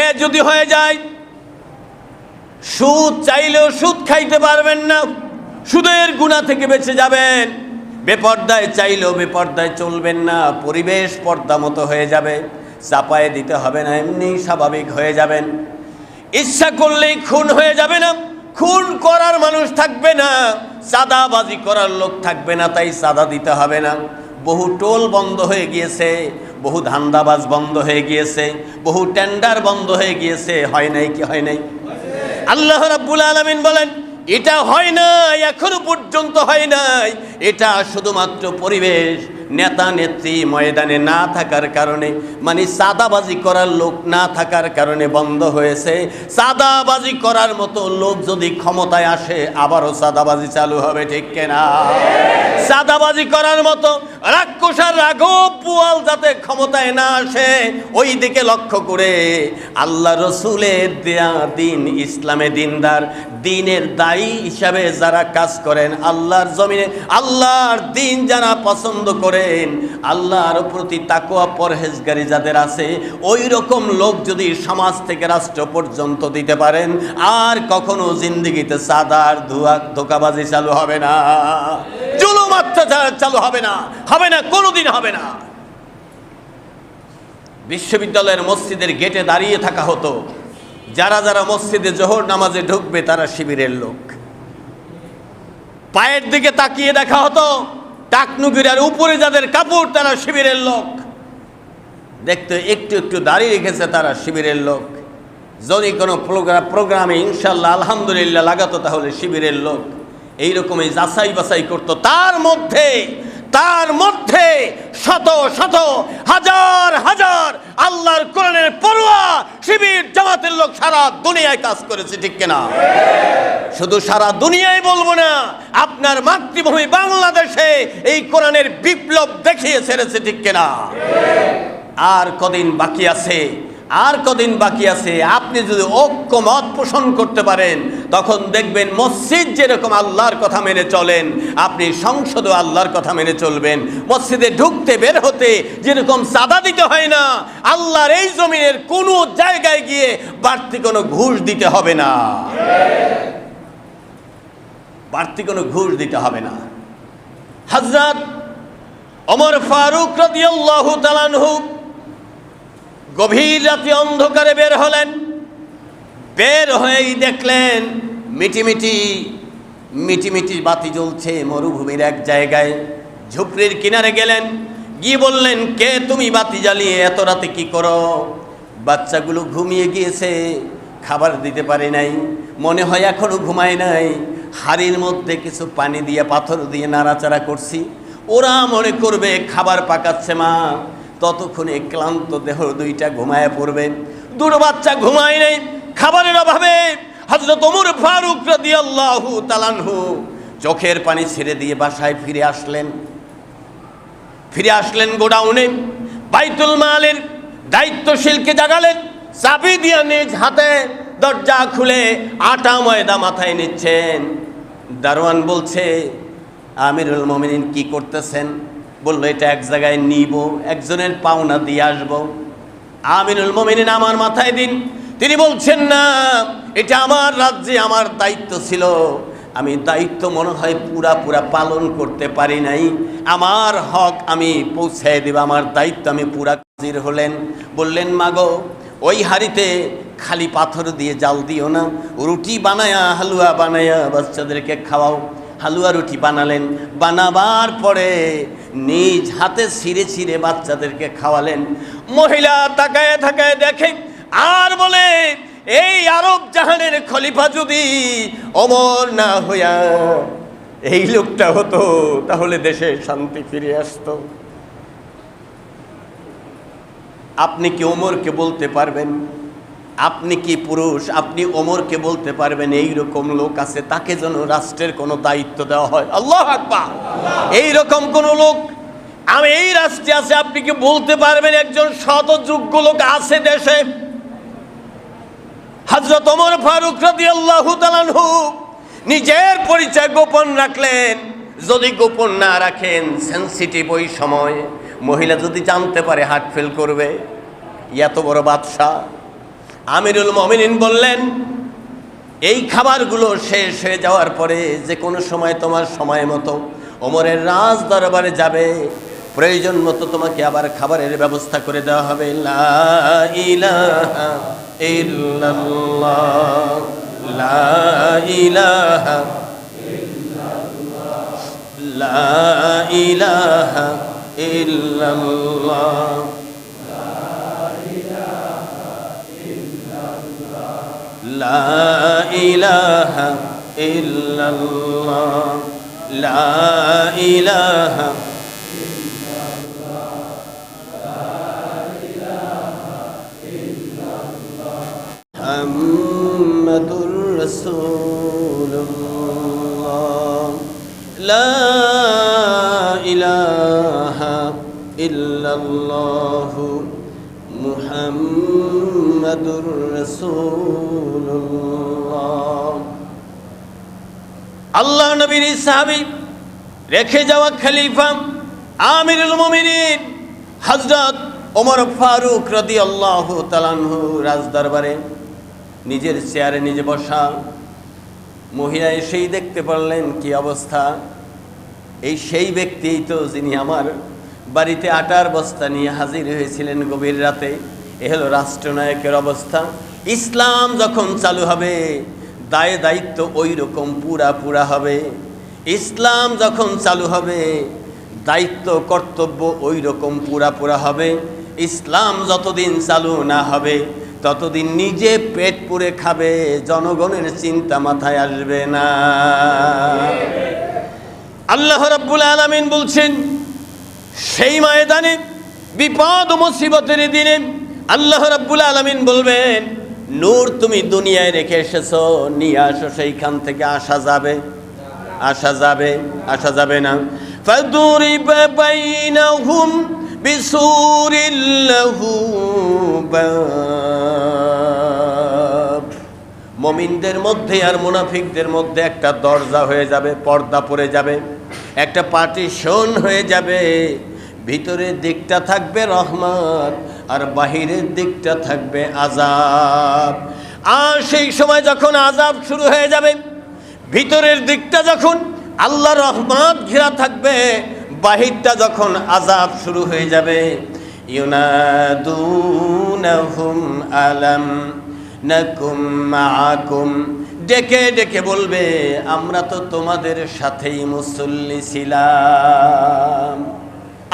A: এ যদি হয়ে যায়, সুদ চাইলেও সুদ খাইতে পারবেন না, সুদের গুনাহ থেকে বেঁচে যাবেন। বেপর্দায় চাইলেও বেপর্দায় চলবেন না, পরিবেশ পর্দা মতো হয়ে যাবে, চাপায়ে দিতে হবে না, এমনি স্বাভাবিক হয়ে যাবেন। ইচ্ছা করলেই খুন হয়ে যাবে না, খুন করার মানুষ থাকবে না, চাঁদাবাজি করার লোক থাকবে না, তাই চাঁদা দিতে হবে না। বহু টোল বন্ধ হয়ে গিয়েছে, বহু ধান্দাবাজ বন্ধ হয়ে গিয়েছে, বহু টেন্ডার বন্ধ হয়ে গিয়েছে। হয় নাই কি হয় নাই? আল্লাহ রাব্বুল আলামিন বলেন এটা হয় নাই, এখনো পর্যন্ত হয় নাই। এটা শুধুমাত্র পরিবেশ, নেতা নেত্রী ময়দানে না থাকার কারণে, মানে চাঁদাবাজি করার লোক না থাকার কারণে বন্ধ হয়েছে। চাঁদাবাজি করার মতো লোক যদি ক্ষমতায় আসে, আবারও চাঁদাবাজি চালু হবে, ঠিক কিনা? চাঁদাবাজি করার মতো রাক্ষসার রাঘব পুয়াল যাতে ক্ষমতায় না আসে, ওই দিকে লক্ষ্য করে আল্লাহ রসুলের দেয়া দিন, ইসলামে দিনদার, দিনের দায়ী হিসাবে যারা কাজ করেন, আল্লাহর জমিনে আল্লাহর দিন যারা পছন্দ করেন, আল্লাহর প্রতি তাকওয়া পরহেজগারি যাদের আছে, ওই রকম লোক যদি সমাজ থেকে রাষ্ট্র পর্যন্ত দিতে পারেন, আর কখনো জিন্দেগিতে চাঁদার ধোঁকাবাজি চালু হবে না, জুলুম অত্যাচার চালু হবে না, হবে না, কোনোদিন হবে না। বিশ্ববিদ্যালয়ের মসজিদের গেটে দাঁড়িয়ে থাকা হতো, যারা যারা মসজিদে জোহর নামাজে ঢুকবে তারা শিবিরের লোক। পায়ের দিকে তাকিয়ে দেখা হতো, টাকনুগিরার উপরে যাদের কাপড় তারা শিবিরের লোক। দেখতে একটু একটু দাঁড়িয়ে রেখেছে তারা শিবিরের লোক। যদি কোনো প্রোগ্রামে ইনশাল্লাহ আলহামদুলিল্লাহ লাগাতো, তাহলে শিবিরের লোক। এইরকমই যাচাই বাছাই করতো। তার মধ্যে শত শত হাজার হাজার আল্লাহর কোরআনের পড়ুয়া শিবির জামাতের লোক সারা দুনিয়ায় কাজ করেছে, ঠিক কিনা? শুধু সারা দুনিয়ায় বলবো না, আপনার মাতৃভূমি বাংলাদেশে এই কোরআনের বিপ্লব দেখিয়ে ছেড়েছে, ঠিক কিনা? আর কদিন বাকি আছে, আর কদিন বাকি আছে। আপনি যদি ঐক্যমত পোষণ করতে পারেন, তখন দেখবেন মসজিদ যেরকম আল্লাহর কথা মেনে চলেন, আপনি সংসদে আল্লাহর কথা মেনে চলবেন। মসজিদে ঢুকতে বের হতে যেরকম চাঁদা দিতে হয় না, আল্লাহর এই জমিনের কোনো জায়গায় গিয়ে বাড়তি কোনো ঘুষ দিতে হবে না, বাড়তি কোনো ঘুষ দিতে হবে না। হযরত ওমর ফারুক রাদিয়াল্লাহু তাআলা আনহু গভীর রাতে অন্ধকারে বের হলেন। বের হয়েই দেখলেন মিটি বাতি জ্বলছে মরুভূমির এক জায়গায়। ঝুপড়ির কিনারে গেলেন, গিয়ে বললেন, কে তুমি বাতি জ্বালিয়ে এত রাতে কি করো? বাচ্চাগুলো ঘুমিয়ে গিয়েছে, খাবার দিতে পারি নাই, মনে হয় এখনো ঘুমায় নাই। হাড়ির মধ্যে কিছু পানি দিয়ে পাথর দিয়ে নাড়াচাড়া করছি, ওরা মনে করবে খাবার পাকাচ্ছে মা। ততক্ষণে ক্লান্ত দেহ দুইটা ঘুমায় পড়বে। দুটো বাচ্চা ঘুমায় নেই, খাবারের অভাবে হযরত ওমর ফারুক রাদিয়াল্লাহু তাআলা আনহু চোখের পানি ছেড়ে দিয়ে বাসায় ফিরে আসলেন গোডাউনে। বাইতুল মালের দায়িত্বশীলকে জাগালেন, চাবি দিয়ে নিজ হাতে দরজা খুলে আটা ময়দা মাথায় নিচ্ছেন। দারোয়ান বলছে, আমিরুল মুমিনিন কি করতেছেন? বলল, এটা এক জায়গায় নিব, একজনের পাওনা দিয়ে আসবো। আমিরুল মুমিনিন, আমার মাথায় দিন। তিনি বলছেন, না, এটা আমার রাজ্যে আমার দায়িত্ব ছিল, আমি দায়িত্ব মনে হয় পুরা পালন করতে পারি নাই, আমার হক আমি পৌঁছায় দেব, আমার দায়িত্ব আমি পুরা হাজির হলেন। বললেন, মাগো, ওই হাড়িতে খালি পাথর দিয়ে জাল দিও না, রুটি বানায়া হালুয়া বানায়া বাচ্চাদেরকে খাওয়াও। হালুয়া রুটি বানালেন, বানাবার পরে নিজ হাতে ছিঁড়ে ছিঁড়ে বাচ্চাদেরকে খাওয়ালেন। মহিলা তাকায় তাকায় দেখে আর বলে, এই আরব জাহানের খলিফা যদি ওমর না হইয়া এই লোকটা হতো, তাহলে দেশে শান্তি ফিরে আসতো। আপনি কি ওমরকে বলতে পারবেন? আপনি কি পুরুষ? আপনি ওমরকে বলতে পারবেন এইরকম লোক আছে, তাকে যেন রাষ্ট্রের কোনো দায়িত্ব দেওয়া হয়? আল্লাহু আকবার! এইরকম কোন লোক আমি এই রাষ্ট্রে আছে, আপনি কি বলতে পারবেন একজন সৎ যোগ্য লোক আছে দেশে? হযরত ওমর ফারুক রাদিয়াল্লাহু তাআলা আনহু নিজের পরিচয় গোপন রাখলেন। যদি গোপন না রাখেন, সেনসিটিভ ওই সময়, মহিলা যদি জানতে পারে হার্ট ফেল করবে। এত বড় বাদশাহ। আমিরুল মুমিনিন বললেন, এই খাবারগুলো শেষ হয়ে যাওয়ার পরে যে কোনো সময় তোমার সময় মতো ওমরের রাজ দরবারে যাবে, প্রয়োজন মতো তোমাকে আবার খাবারের ব্যবস্থা করে দেওয়া হবে। লা ইলাহা ইল্লাল্লাহ, লা ইলাহা ইল্লাল্লাহ, লা ইলাহা ইল্লাল্লাহ, লা ইলাহা ইল্লাল্লাহ, লা ইলাহা মুহাম্মাদুর রাসূলুল্লাহ, লা ইলাহা ইল্লাল্লাহ, মুহাম্মাদুর রাসূলুল্লাহ। আল্লাহ নবীর সাহাবী রেখে যাওয়া খলিফা আমিরুল মুমিনিন হযরত ওমর ফারুক রাদিয়াল্লাহু তাআলা আনহু রাজদরবারে নিজের চেয়ারে নিজে বসা। মহিলা এসেই দেখতে পারলেন কি অবস্থা। এই সেই ব্যক্তি তো যিনি আমার বাড়িতে আটার বস্তা নিয়ে হাজির হয়েছিলেন গভীর রাতে। এ হলো রাষ্ট্রনায়কের অবস্থা। ইসলাম যখন চালু হবে, দায় দায়িত্ব ওই রকম পুরা হবে। ইসলাম যখন চালু হবে, দায়িত্ব কর্তব্য ওই রকম পুরা হবে। ইসলাম যতদিন চালু না হবে, ততদিন নিজে পেট পুরে খাবে, জনগণের চিন্তা মাথায় আসবে না। আল্লাহ রাব্বুল আলামিন বলছেন, সেই ময়দানে বিপদ ও মুসিবতের দিনে আল্লাহ রাব্বুল আলামিন বলবেন, নূর তুমি দুনিয়ায় রেখে এসেছো, নিয়ে আসো, সেইখান থেকে আসা যাবে না। ফাদুরিবা বাইনাহুম বিসুরিল লাহু বাব। মুমিনদের মধ্যে আর মুনাফিকদের মধ্যে একটা দরজা হয়ে যাবে, পর্দা পড়ে যাবে, একটা পার্টিশন হয়ে যাবে। ভিতরের দিকটা থাকবে রহমত, আর বাহিরের দিকটা থাকবে আযাব। আর সেই সময় যখন আযাব শুরু হয়ে যাবে, ভিতরের দিকটা যখন আল্লাহর রহমত ঘেরা থাকবে, বাহিরটা যখন আযাব শুরু হয়ে যাবে, ইউনাদুনাহুম আলাম নাকুম মাআকুম, ডেকে ডেকে বলবে, আমরা তো তোমাদের সাথেই মুসল্লি ছিলাম।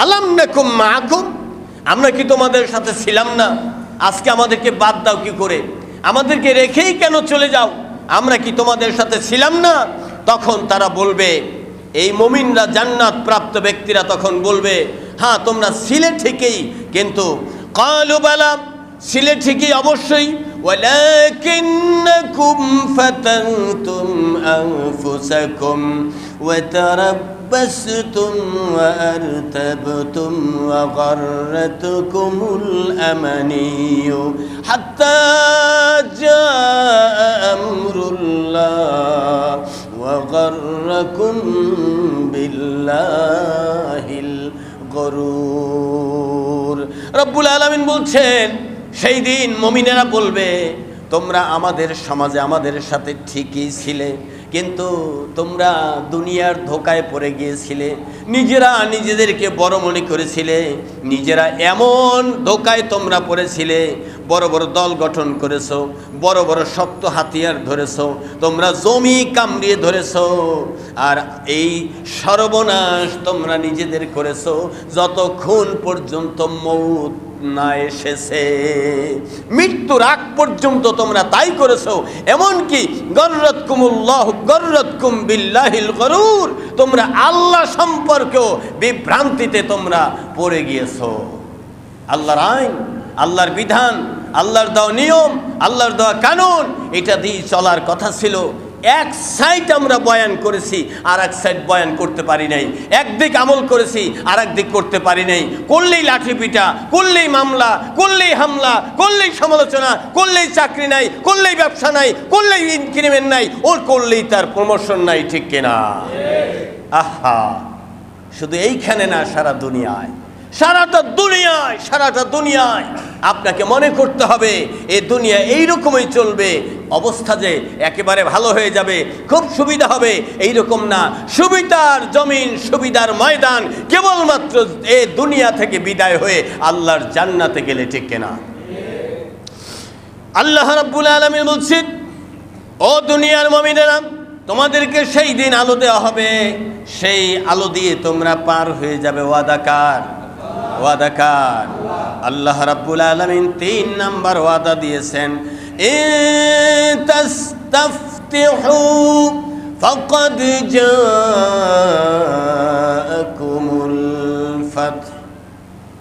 A: আলাম নাকুম মাআকুম, আমরা কি তোমাদের সাথে ছিলাম না? আজকে আমাদেরকে বাদ দাও কি করে? আমাদেরকে রেখেই কেন চলে যাও? আমরা কি তোমাদের সাথে ছিলাম না? তখন তারা বলবে, এই মুমিনরা, জান্নাত প্রাপ্ত ব্যক্তিরা তখন বলবে, হ্যাঁ তোমরা ছিলে ঠিকই, কিন্তু ক্বালু বালা, ছিলে ঠিকই অবশ্যই, ওয়ালাকিন্নাকুম ফাতানতুম আনফুসাকুম ওয়া তারাব্বাসতুম ওয়া আরতাবতুম ওয়া গাররাতুকুমুল আমানিয়্যু হাত্তা জাআ আমরুল্লাহ ওয়া গাররাকুম বিল্লাহিল গরুর। রব্বুল আলামিন বলছেন, সেই দিন মুমিনেরা বলবে, তোমরা আমাদের সমাজে আমাদের সাথে ঠিকই ছিলে, কিন্তু তোমরা দুনিয়ার ধোকায় পড়ে গিয়েছিলে, নিজেরা নিজেদেরকে বড় মনে করেছিলে, নিজেরা এমন ধোকায় তোমরা পড়েছিলে, বড় বড় দল গঠন করেছো, বড় বড় শক্ত হাতিয়ার ধরেছো, তোমরা জমি কামড়িয়ে ধরেছো, আর এই সর্বনাশ তোমরা নিজেদের করেছো যতক্ষণ পর্যন্ত মউত না এসেছে। মৃত্যুর আগ পর্যন্ত তোমরা তাই করেছো। এমনকি গররাতকুম বিল্লাহিল গরুর, তোমরা আল্লাহ সম্পর্কেও বিভ্রান্তিতে তোমরা পড়ে গিয়েছো। আল্লাহর আইন, আল্লাহর বিধান, আল্লাহর দেওয়া নিয়ম, আল্লাহর দেওয়া কানুন, এটা দিয়ে চলার কথা ছিল। এক সাইড আমরা বয়ান করেছি, আর এক সাইড বয়ান করতে পারি নাই। একদিক আমল করেছি, আর একদিক করতে পারি নাই। করলেই লাঠি পিটা, করলেই মামলা, করলেই হামলা, করলেই সমালোচনা, করলেই চাকরি নাই, করলেই ব্যবসা নাই, করলেই ইনক্রিমেন্ট নাই, ওর করলেই তার প্রমোশন নাই। ঠিক কিনা? আহা, শুধু এইখানে না, সারা দুনিয়ায়, সারাটা দুনিয়ায় আপনাকে মনে করতে হবে এই দুনিয়া এইরকমই চলবে। অবস্থা যে একেবারে ভালো হয়ে যাবে, খুব সুবিধা হবে, এইরকম না। সুবিধার জমিন, সুবিধার ময়দান কেবলমাত্র এই দুনিয়া থেকে বিদায় হয়ে আল্লাহর জান্নাতে গেলে। ঠিক কিনা? আল্লাহ রাব্বুল আলামিন বলছেন, ও দুনিয়ার মুমিনেরা, তোমাদেরকে সেই দিন আলো দেওয়া হবে, সেই আলো দিয়ে তোমরা পার হয়ে যাবে। ওয়াদাকার, ওয়াদাকার। আল্লাহ রাব্বুল আলামিন 3 নাম্বার ওয়াদা দিয়েছেন, ইনতাস্তাফতিহু ফাকাদ জাআকুমুল ফাত।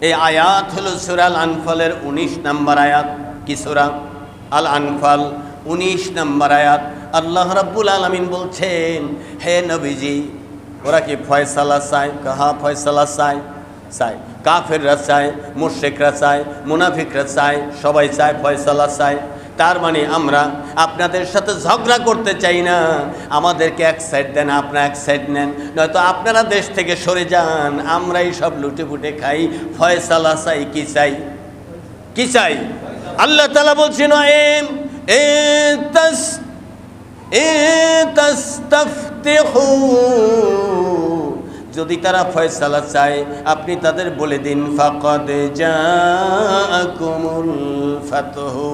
A: এই আয়াত হলো সূরা আল আনফালের 19 নাম্বার আয়াত। কি সূরা? আল আনফাল 19 নাম্বার আয়াত। আল্লাহ রাব্বুল আলামিন বলছেন, হে নবীজি, ওরা কি ফয়সালা চায়? হ্যাঁ, ফয়সালা চায়। কাফেররা চায়, মুশরিকরা চায়, মুনাফিকরা চায়, সবাই চায়, ফয়সালা চায়। তার মানে আমরা আপনাদের সাথে ঝগড়া করতে চাই না, আমাদেরকে এক সাইড দেন, আপনারা এক সাইড নেন, নয়তো আপনারা দেশ থেকে সরে যান, আমরাই সব লুটে ফুটে খাই। ফয়সালা চাই। কি চাই? কি চাই? আল্লাহ তাআলা বলছেন, ইনতাস্তাফতিহু, যদি তারা ফয়সালা চায় আপনি তাদের বলে দিন, ফাকাদ জাআকুমুল ফাতহু,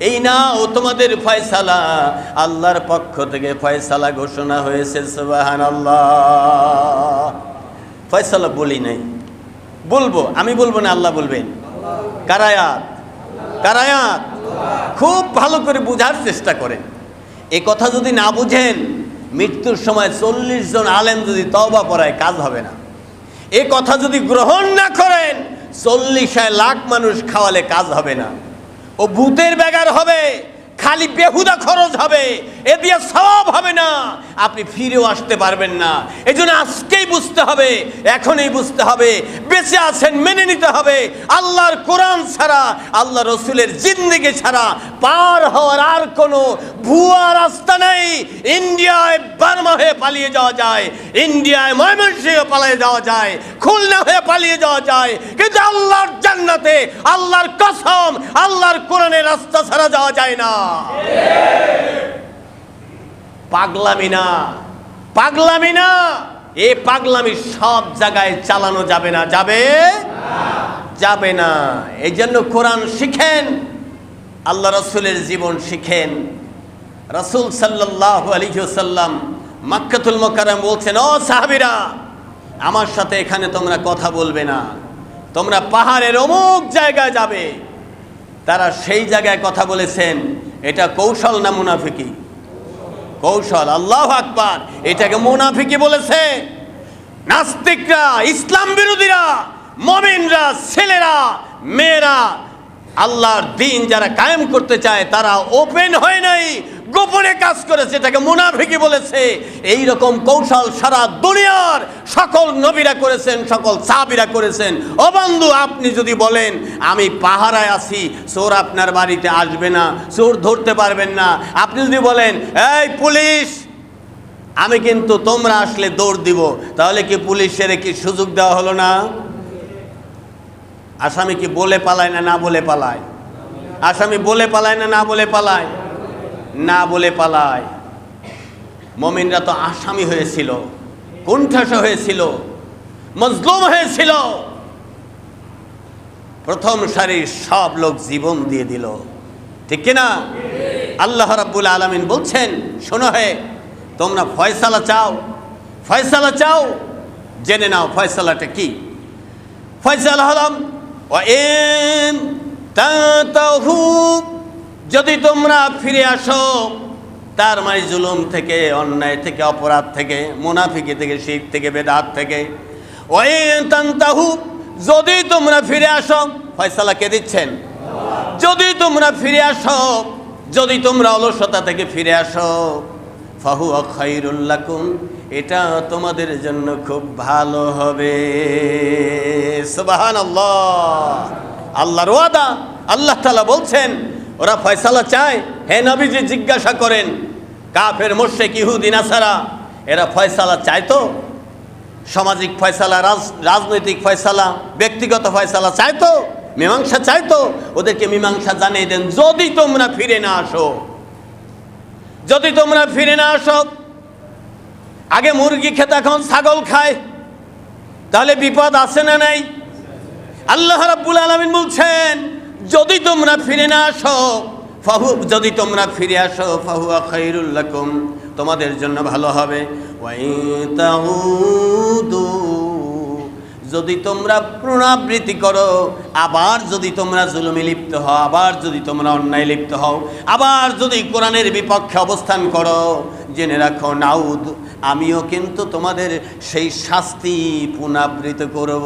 A: এই নাও তোমাদের ফয়সালা, আল্লাহর পক্ষ থেকে ফয়সালা ঘোষণা হয়েছে। সুবহানাল্লাহ। ফয়সালা বলি নাই, বলবো, আমি বলবো না, আল্লাহ বলবেন। কারায়াত, কারায়াত। খুব ভালো করে বোঝার চেষ্টা করেন। এ কথা যদি না বুঝেন, মৃত্যুর সময় 40 জন আলেম যদি তওবা পড়ায়, কাজ হবে না। এ কথা যদি গ্রহণ না করেন, 40 লাখ মানুষ খাওয়ালে কাজ হবে না। ও ভূতের ব্যাগার হবে, খালি বেহুদা খরচ হবে, এ দিয়ে সওয়াব হবে না, আপনি ফিরেও আসতে পারবেন না। এই জন্য আজকেই বুঝতে হবে, এখনই বুঝতে হবে, বেঁচে আছেন মেনে নিতে হবে। আল্লাহর কোরআন ছাড়া, আল্লাহ রসুলের জিন্দেগি ছাড়া পার হওয়ার আর কোনো ভুয়া রাস্তা নেই। ইন্ডিয়ায় বার্মা হয়ে পালিয়ে যাওয়া যায়, ইন্ডিয়ায় ময়মনসিংহে পালিয়ে যাওয়া যায়, খুলনা হয়ে পালিয়ে যাওয়া যায়, কিন্তু আল্লাহর জান্নাতে, আল্লাহর কসম, আল্লাহর কোরআনের রাস্তা ছাড়া যাওয়া যায় না। পাগলামি না, পাগলামি না। এই পাগলামি সব জায়গায় চালানো যাবে না, যাবে যাবে না। এই জন্য কোরআন শিখেন, আল্লাহ রসুলের জীবন শিখেন। রাসূল সাল্লাল্লাহু আলাইহি ওয়াসাল্লাম মক্কাতুল মুকাররম বলছেন, ও সাহাবীরা, আমার সাথে এখানে তোমরা কথা বলবে না, তোমরা পাহাড়ের অমুক জায়গায় যাবে। তারা সেই জায়গায় কথা বলেছেন। এটা কৌশল না মুনাফিকি? কৌশল। আল্লাহু আকবার। এটাকে মুনাফিকি বলেছে নাস্তিকরা, ইসলাম বিরোধীরা, মুমিনরা, ছেলেরা, মেয়েরা, আল্লাহর দিন যারা কায়েম করতে চায় তারা ওপেন হয় নাই, গোপনে কাজ করেছে, এটাকে মুনাফিকি বলেছে। এই রকম কৌশল সারা দুনিয়ার সকল নবীরা করেছেন, সকল সাহাবীরা করেছেন। ও বন্ধু, আপনি যদি বলেন আমি পাহারায় আছি, চোর আপনার বাড়িতে আসবে না, চোর ধরতে পারবেন না। আপনি যদি বলেন এই পুলিশ, আমি কিন্তু তোমরা আসলে দৌড় দিব, তাহলে কি পুলিশের কি সুযোগ দেওয়া হলো না? আসামি কি বলে পালায় না না বলে পালায়? আসামি বলে পালায় না না বলে পালায়? না বলে পালায়। মুমিনরা তো আসামি হয়েছিল, কুণ্ঠাসা হয়েছিল, মজলুম হয়েছিল। প্রথম সারির সব লোক জীবন দিয়ে দিল, ঠিক কিনা? আল্লাহ রাব্বুল আলামিন বলছেন, শোনো হে, তোমরা ফয়সালা চাও, ফয়সালা চাও, জেনে নাও ফয়সালাটা কি। ফয়সালা হলাম ওয়াইন তাতাহু, যদি তোমরা ফিরে আসো, তার মানে জুলুম থেকে, অন্যায় থেকে, অপরাধ থেকে, মুনাফিকি থেকে, শিরক থেকে, বেদাত থেকে। ওয়াইন তানতাহু, যদি তোমরা ফিরে আসো, ফয়সালা কে দিচ্ছেন? যদি তোমরা ফিরে আসো, যদি তোমরা অলসতা থেকে ফিরে আসো, ফাহুয়া খায়রুল লাকুম, এটা তোমাদের জন্য খুব ভালো হবে। সুবহানাল্লাহ, আল্লাহর ওয়াদা। আল্লাহ তাআলা বলছেন ওরা ফয়সালা চায়। হে নবীজি জিজ্ঞাসা করেন, কাফের মুশরিক ইহুদি নাসারা এরা ফয়সালা চাইতো? সামাজিক ফয়সালা, রাজনৈতিক ফয়সালা, ব্যক্তিগত ফয়সালা চাইতো? মীমাংসা চাইতো? ওদেরকে মীমাংসা জানিয়ে দেন, যদি তোমরা ফিরে না আসো, যদি তোমরা ফিরে না আসো। আগে মুরগি খেত, এখন ছাগল খায়, তাহলে বিপদ আছে না নাই? আল্লাহ রাব্বুল আলামিন বলছেন যদি তোমরা ফিরে না আসো, যদি তোমরা ফিরে আসো, ফাহুয়া খায়রুল লাকুম, তোমাদের জন্য ভালো হবে। ওয়াইতাউদু, যদি তোমরা পুনরাবৃত্তি করো, আবার যদি তোমরা জুলুমে লিপ্ত হও, আবার যদি তোমরা অন্যায় লিপ্ত হও, আবার যদি কোরআনের বিপক্ষে অবস্থান করো, জেনে রাখো নাউদ, আমিও কিন্তু তোমাদের সেই শাস্তি পুনরাবৃত্তি করব,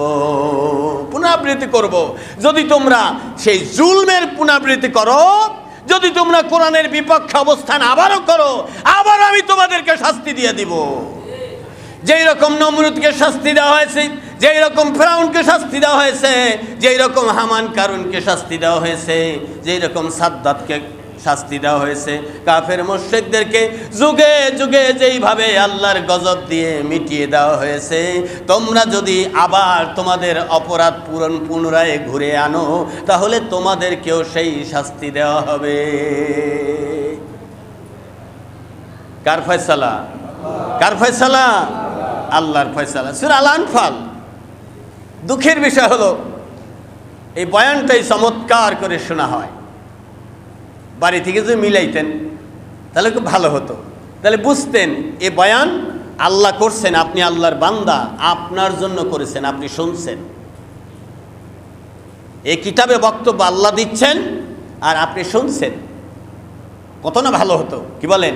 A: পুনরাবৃত্তি করব। যদি তোমরা সেই জুলমের পুনরাবৃত্তি করো, যদি তোমরা কোরআনের বিপক্ষে অবস্থান আবারও করো, আবার আমি তোমাদেরকে শাস্তি দিয়ে দিব। যেই রকম নমরুদকে শাস্তি দেওয়া হয়েছে, যেই রকম ফিরআউনকে শাস্তি দেওয়া হয়েছে, যেই রকম হামান কারুনকে শাস্তি দেওয়া হয়েছে, যেই রকম সাদ্দাতকে শাস্তি দেওয়া হয়েছে, কাফের মুশরিকদেরকে যুগে যুগে যেইভাবে আল্লাহর গজব দিয়ে মিটিয়ে দেওয়া হয়েছে, তোমরা যদি আবার তোমাদের অপরাধ পুনরায় ঘুরে আনো, তাহলে তোমাদেরকেও সেই শাস্তি দেওয়া হবে। কার ফয়সালা? কার ফয়সালা? আল্লাহর ফয়সালা। সূরা আল আনফাল। দুঃখের বিষয় হলো এই বয়ানটাই চমৎকার করে শোনা হয়। বাড়ি থেকে যদি মিলাইতেন তাহলে খুব ভালো হতো, তাহলে বুঝতেন এ বয়ান আল্লাহ করছেন, আপনি আল্লাহর বান্দা, আপনার জন্য করেছেন, আপনি শুনছেন। এই কিতাবে বক্তব্য আল্লাহ দিচ্ছেন আর আপনি শুনছেন, কত না ভালো হতো, কি বলেন?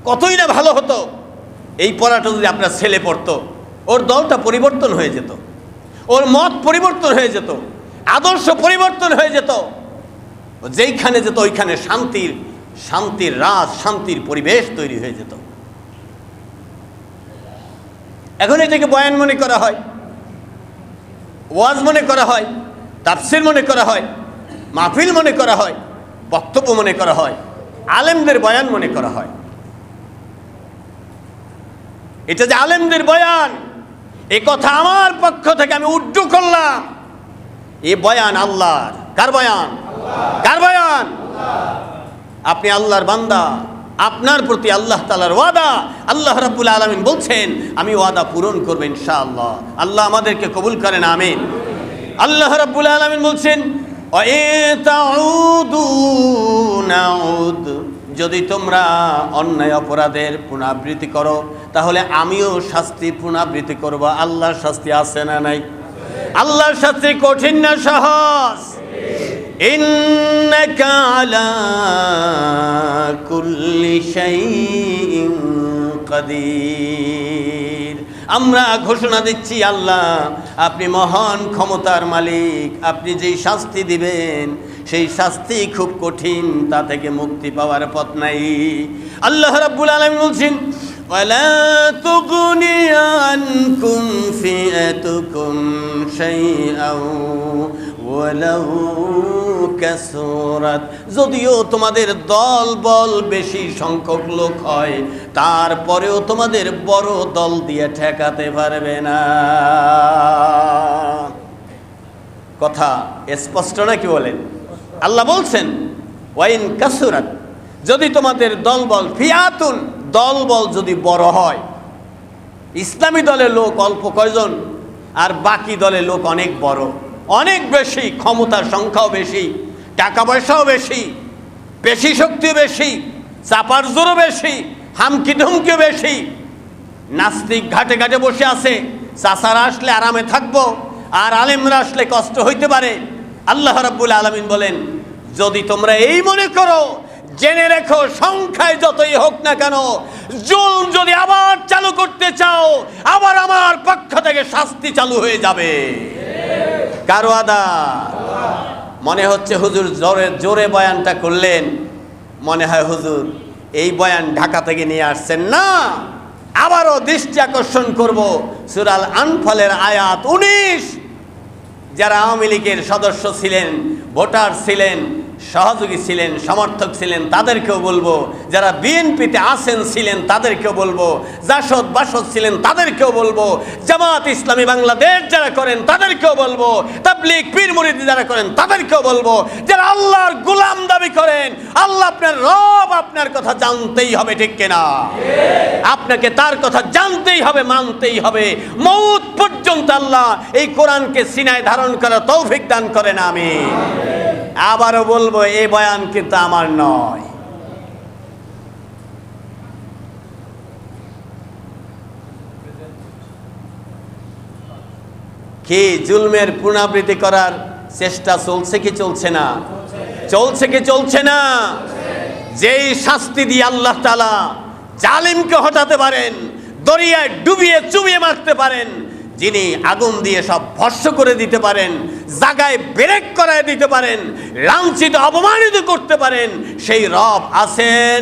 A: কতই না ভালো হতো। এই পড়াটা যদি আপনার ছেলে পড়তো, ওর দলটা পরিবর্তন হয়ে যেত, ওর মত পরিবর্তন হয়ে যেত, আদর্শ পরিবর্তন হয়ে যেত, যেইখানে যেত ওইখানে শান্তির রাজ, শান্তির পরিবেশ তৈরি হয়ে যেত। এখন এটাকে বয়ান মনে করা হয়, ওয়াজ মনে করা হয়, তাফসীর মনে করা হয়, মাহফিল মনে করা হয়, বক্তব্য মনে করা হয়, আলেমদের বয়ান মনে করা হয়। এটা যে আলেমদের বয়ান, এ কথা আমার পক্ষ থেকে আমি উড্ডু করলাম। এ বয়ান আল্লাহর। কার বয়ান? কার বয়ান? আপনি আল্লাহর বান্দা, আপনার প্রতি আল্লাহ তাআলার ওয়াদা। আল্লাহ রাব্বুল আলামিন বলছেন আমি ওয়াদা পূরণ করব ইনশাআল্লাহ। আল্লাহ আমাদেরকে কবুল করেন, আমিন। আল্লাহ রাব্বুল আলামিন বলছেন ওয়াইতাউদু নাউদ, যদি তোমরা অন্যায় অপরাধের পুনরাবৃত্তি করো, তাহলে আমিও শাস্তি পুনরাবৃত্তি করব। আল্লাহর শাস্তি আছে না নাই? আল্লাহর শাস্তি কঠিন না সহজ? ইন্নাকা আলা কুল্লি শাইইন কাদির, আমরা ঘোষণা দিচ্ছি আল্লাহ আপনি মহান ক্ষমতার মালিক, আপনি যেই শাস্তি দিবেন সেই শাস্তি খুব কঠিন, তা থেকে মুক্তি পাওয়ার পথ নাই। আল্লাহ রাব্বুল আলামিন বলছেন ওয়ালা তুগনি আনকুম ফিআতুকুম শাইআন ওয়ালাউ কাসুরাত, যদিও তোমাদের দল বল বেশি সংখ্যক লোক হয় তারপরেও তোমাদের বড় দল দিয়ে ঠেকাতে পারবে না। কথা স্পষ্ট না কি বলেন? আল্লাহ বলছেন ওয়াইন কাসুরাত, যদি তোমাদের দলবল, ফিয়াতুন দলবল যদি বড় হয়, ইসলামী দলের লোক অল্প কয়জন আর বাকি দলের লোক অনেক বড়, অনেক বেশি, ক্ষমতার সংখ্যাও বেশি, টাকা পয়সাও বেশি, পেশি শক্তিও বেশি, চাপার জোরও বেশি, হামকি ধমকিও বেশি। নাস্তিক ঘাটে ঘাটে বসে আছে, চাচারা আসলে আরামে থাকবো আর আলেমরা আসলে কষ্ট হইতে পারে। আল্লাহ রাব্বুল আলামিন বলেন যদি তোমরা এই মনে করো, জেনে রেখো সংখ্যায় যতই হোক না কেন, জুলুম যদি আবার চালু করতে চাও, আবার আমার পক্ষ থেকে শাস্তি চালু হয়ে যাবে। কারো আদা মনে হচ্ছে হুজুর জোরে জোরে বয়ানটা করলেন, মনে হয় হুজুর এই বয়ান ঢাকা থেকে নিয়ে আসছেন না। আবারও দৃষ্টি আকর্ষণ করব সূরা আল আনফালের আয়াত 19। যারা আওয়ামী লীগের সদস্য ছিলেন, ভোটার ছিলেন, সহযোগী ছিলেন, সমর্থক ছিলেন, তাদেরকেও বলবো, যারা বিএনপিতে আছেন ছিলেন তাদেরকেও বলবো, জাসদ বাসদ ছিলেন তাদেরকেও বলবো, জামাত ইসলামী বাংলাদেশ যারা করেন তাদেরকেও বলবো, তাবলীগ পীর মুরিদ যারা করেন তাদেরকেও বলবো, যারা আল্লাহর গোলাম দাবি করেন, আল্লাহ আপনার রব, আপনার কথা জানতেই হবে, ঠিক কিনা? আপনাকে তার কথা জানতেই হবে, মানতেই হবে, মউত পর্যন্ত আল্লাহ এই কোরআনকে সিনায় ধারণ করার তৌফিক দান করেন, আমিন। আবারও বলবো এই বয়ান কিন্তু আমার নয়। কি জুলমের পুনরাবৃত্তি করার চেষ্টা চলছে কি চলছে না? চলছে কি চলছে না? যেই শাস্তি দিয়ে আল্লাহ তাআলা জালিমকে হটাতে পারেন, দরিয়ায় ডুবিয়ে চুবিয়ে মারতে পারেন, যিনি আগুন দিয়ে সব ভস্ম করে দিতে পারেন, জায়গায় ব্রেক করায় দিতে পারেন, লাঞ্ছিত অপমানিত করতে পারেন, সেই রব আছেন,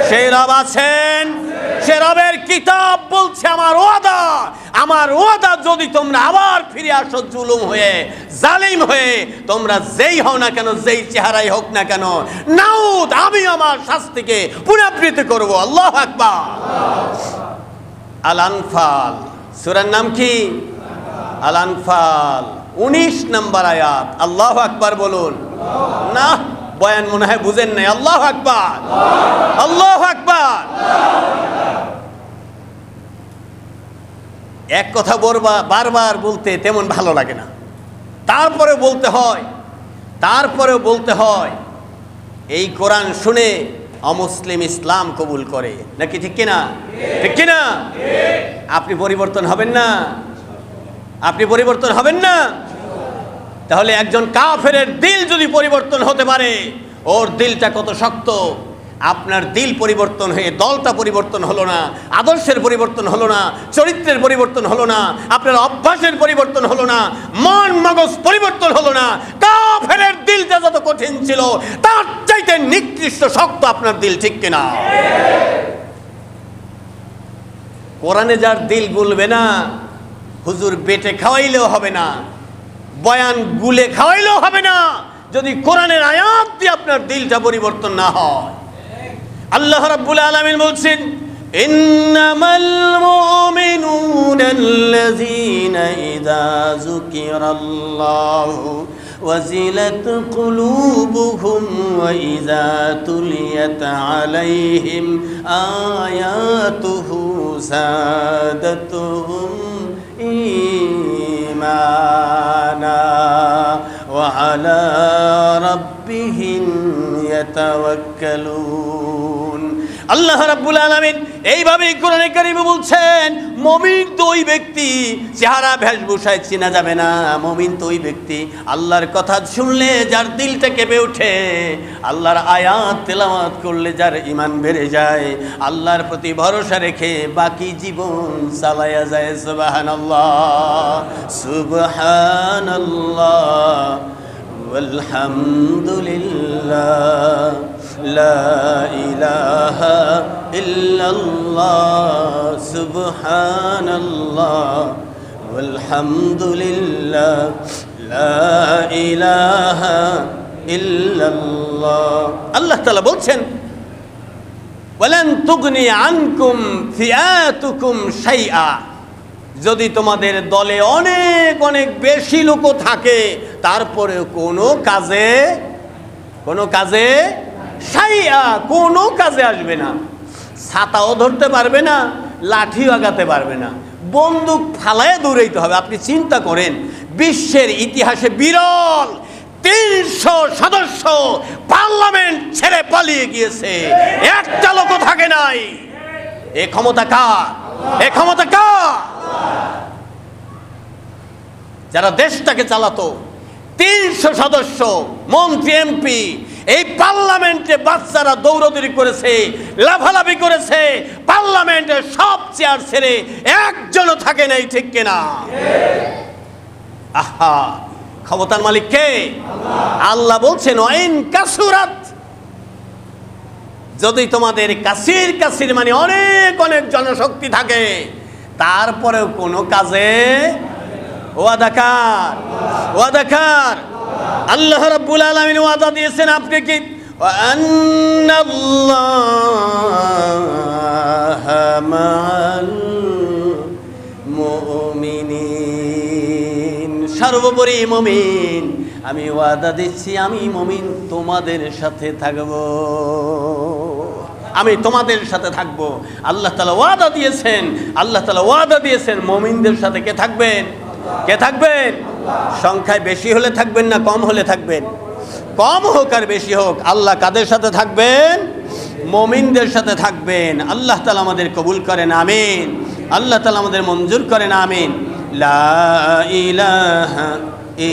A: সেই রব আছেন। সে রবের কিতাব বলছে আমার ওয়াদা যদি তোমরা আবার ফিরে আসো জুলুম হয়ে, জালিম হয়ে, তোমরা যেই হও না কেন, যেই চেহারাই হোক না কেন, নাউদ আমি আমার শাস্তিকে পুনরাবৃত্তি করব। আল্লাহু আকবার। আল আনফাল সূরার নাম কি? আল আনফাল 19 নম্বর আয়াত। আল্লাহু আকবার বলুন। না, বয়ান মনে হয় বুঝেন নাই। আল্লাহু আকবার, আল্লাহু আকবার। এক কথা বারবার বলতে তেমন ভালো লাগে না, তারপরে বলতে হয়। এই কোরআন শুনে অমুসলিম ইসলাম কবুল করে নাকি, ঠিক কিনা? ঠিক কিনা? আপনি পরিবর্তন হবেন না, আপনি পরিবর্তন হবেন না। তাহলে একজন কাফেরের দিল যদি পরিবর্তন হতে পারে, ওর দিলটা কত শক্ত। আপনার দিল পরিবর্তন হয়ে দলটা পরিবর্তন হলো না, আদর্শের পরিবর্তন হলো না, চরিত্রের পরিবর্তন হলো না, আপনার অভ্যাসের পরিবর্তন হলো না, মন মগজ পরিবর্তন হলো না, কাফেরের দিলটা যত কঠিন ছিল তার চাইতে নিকৃষ্ট শক্ত আপনার দিল, ঠিক কিনা? কোরআনে যার দিল গুলবে না, হুজুর বেটে খাওয়াইলেও হবে না, বয়ান গুলে খাওয়াইলেও হবে না, যদি কোরআনের আয়াত দিয়ে আপনার দিলটা পরিবর্তন না হয়। আল্লাহ রাব্বুল আলামিন বলছেন ইন্নামাল মুমিনুনাল্লাযীনা ইযা যুকিরাল্লাহু ওয়াজিলাত কুলুবুহুম ওয়া ইযা তুলিয়াত আলাইহিম আয়াতুহু যাদাতুহুম ঈমানা ওয়া আলা রাব্বিহিম ইয়াতাওয়াক্কালুন। আল্লাহ রাব্বুল আলামিন এইভাবেই কোরআনে কারিমে বলছেন, মুমিন তো ওই ব্যক্তি, চেহারা বেশভূষায় চেনা যাবে না। মুমিন তো ওই ব্যক্তি আল্লাহর কথা শুনলে যার দিলটা কেঁপে ওঠে, আল্লাহর আয়াত তেলাওয়াত করলে যার ঈমান বেড়ে যায়, আল্লাহর প্রতি ভরসা রেখে বাকি জীবন চালায়া যায়। সুবহানাল্লাহ, সুবহানাল্লাহ, আলহামদুলিল্লাহ, লা ইলাহা ইল্লাল্লাহ, সুবহানাল্লাহ, আলহামদুলিল্লাহ, লা ইলাহা ইল্লাল্লাহ। আল্লাহ তাআলা বলছেন, ওয়ালান তুগনি আনকুম ফিআতুকুম শাইআ, যদি তোমাদের দলে অনেক অনেক বেশি লোক থাকে, তারপরে কোনো কাজে শাইআ, কোনো কাজে আসবে না। ছাতাও ধরতে পারবে না, লাঠিও আগাতে পারবে না, বন্দুক ফালায় দৌড়াইতে হবে। আপনি চিন্তা করেন, বিশ্বের ইতিহাসে বিরল 300 সদস্য পার্লামেন্ট ছেড়ে পালিয়ে গিয়েছে, একটা লোকও থাকে নাই। এ ক্ষমতা কার? এ ক্ষমতা কার? যারা দেশটাকে চালাতো, 300 সদস্য, মন্ত্রী, এমপি, এই পার্লামেন্টে বাচ্চারা দৌড়দৌড়ি করেছে, লাফালাফি করেছে, পার্লামেন্টে সব চেয়ার ছেড়ে একজনও থাকে নাই, ঠিক কিনা? আহা, ক্ষমতার মালিক কে? আল্লাহ বলছেন, ওয়াইন কাসুরাত, যদি তোমাদের কাসির মানে অনেক অনেক জনশক্তি থাকে, তারপরেও কোনো কাজে ওয়াদাকার। আল্লাহ রাব্বুল আলামিন ওয়াদা দিয়েছেন, আপনি কি আন্নাল্লাহা মা'আল মুমিনিন, সর্বোপরি মুমিন, আমি ওয়াদা দিচ্ছি, আমি মুমিন তোমাদের সাথে থাকব, আমি তোমাদের সাথে থাকব। আল্লাহ তাআলা ওয়াদা দিয়েছেন, আল্লাহ তাআলা ওয়াদা দিয়েছেন মুমিনদের সাথে কে থাকবেন? কে থাকবেন? সংখ্যায় বেশি হলে থাকবেন না কম হলে থাকবেন? কম হোক আর বেশি হোক, আল্লাহ কাদের সাথে থাকবেন? মুমিনদের সাথে থাকবেন। আল্লাহ তাআলা আমাদের কবুল করেন, আমিন। আল্লাহ তাআলা আমাদের মঞ্জুর করেন, আমিন। লা ইলাহা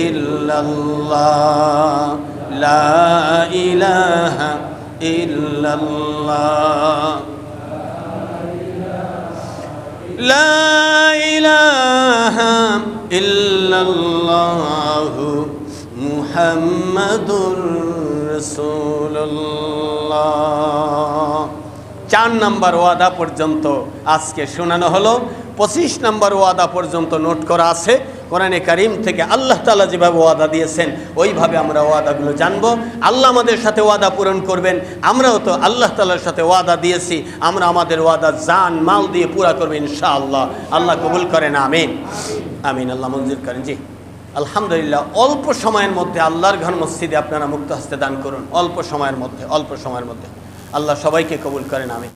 A: ইল্লাল্লাহ, লা ইলাহা ইল্লাল্লাহ, লা ইলাহা ইল্লাল্লাহু মুহাম্মাদুর রাসূলুল্লাহ। 4 নম্বর ওয়াদা পর্যন্ত আজকে শোনানো হলো। 25 নম্বর ওয়াদা পর্যন্ত নোট করা আছে কোরআনে কারিম থেকে। আল্লাহ তাআলা যেভাবে ওয়াদা দিয়েছেন ওইভাবে আমরা ওয়াদাগুলো জানবো। আল্লাহ আমাদের সাথে ওয়াদা পূরণ করবেন, আমরাও তো আল্লাহ তাআলার সাথে ওয়াদা দিয়েছি, আমরা আমাদের ওয়াদা জান মাল দিয়ে পুরা করবো ইনশাআল্লাহ। আল্লাহ কবুল করেন, আমিন আমিন। আল্লাহ মঞ্জুর করেন। জি আলহামদুলিল্লাহ, অল্প সময়ের মধ্যে আল্লাহর ঘর মসজিদে আপনারা মুক্ত হস্তে দান করুন। অল্প সময়ের মধ্যে আল্লাহ সবাইকে কবুল করেন, আমিন।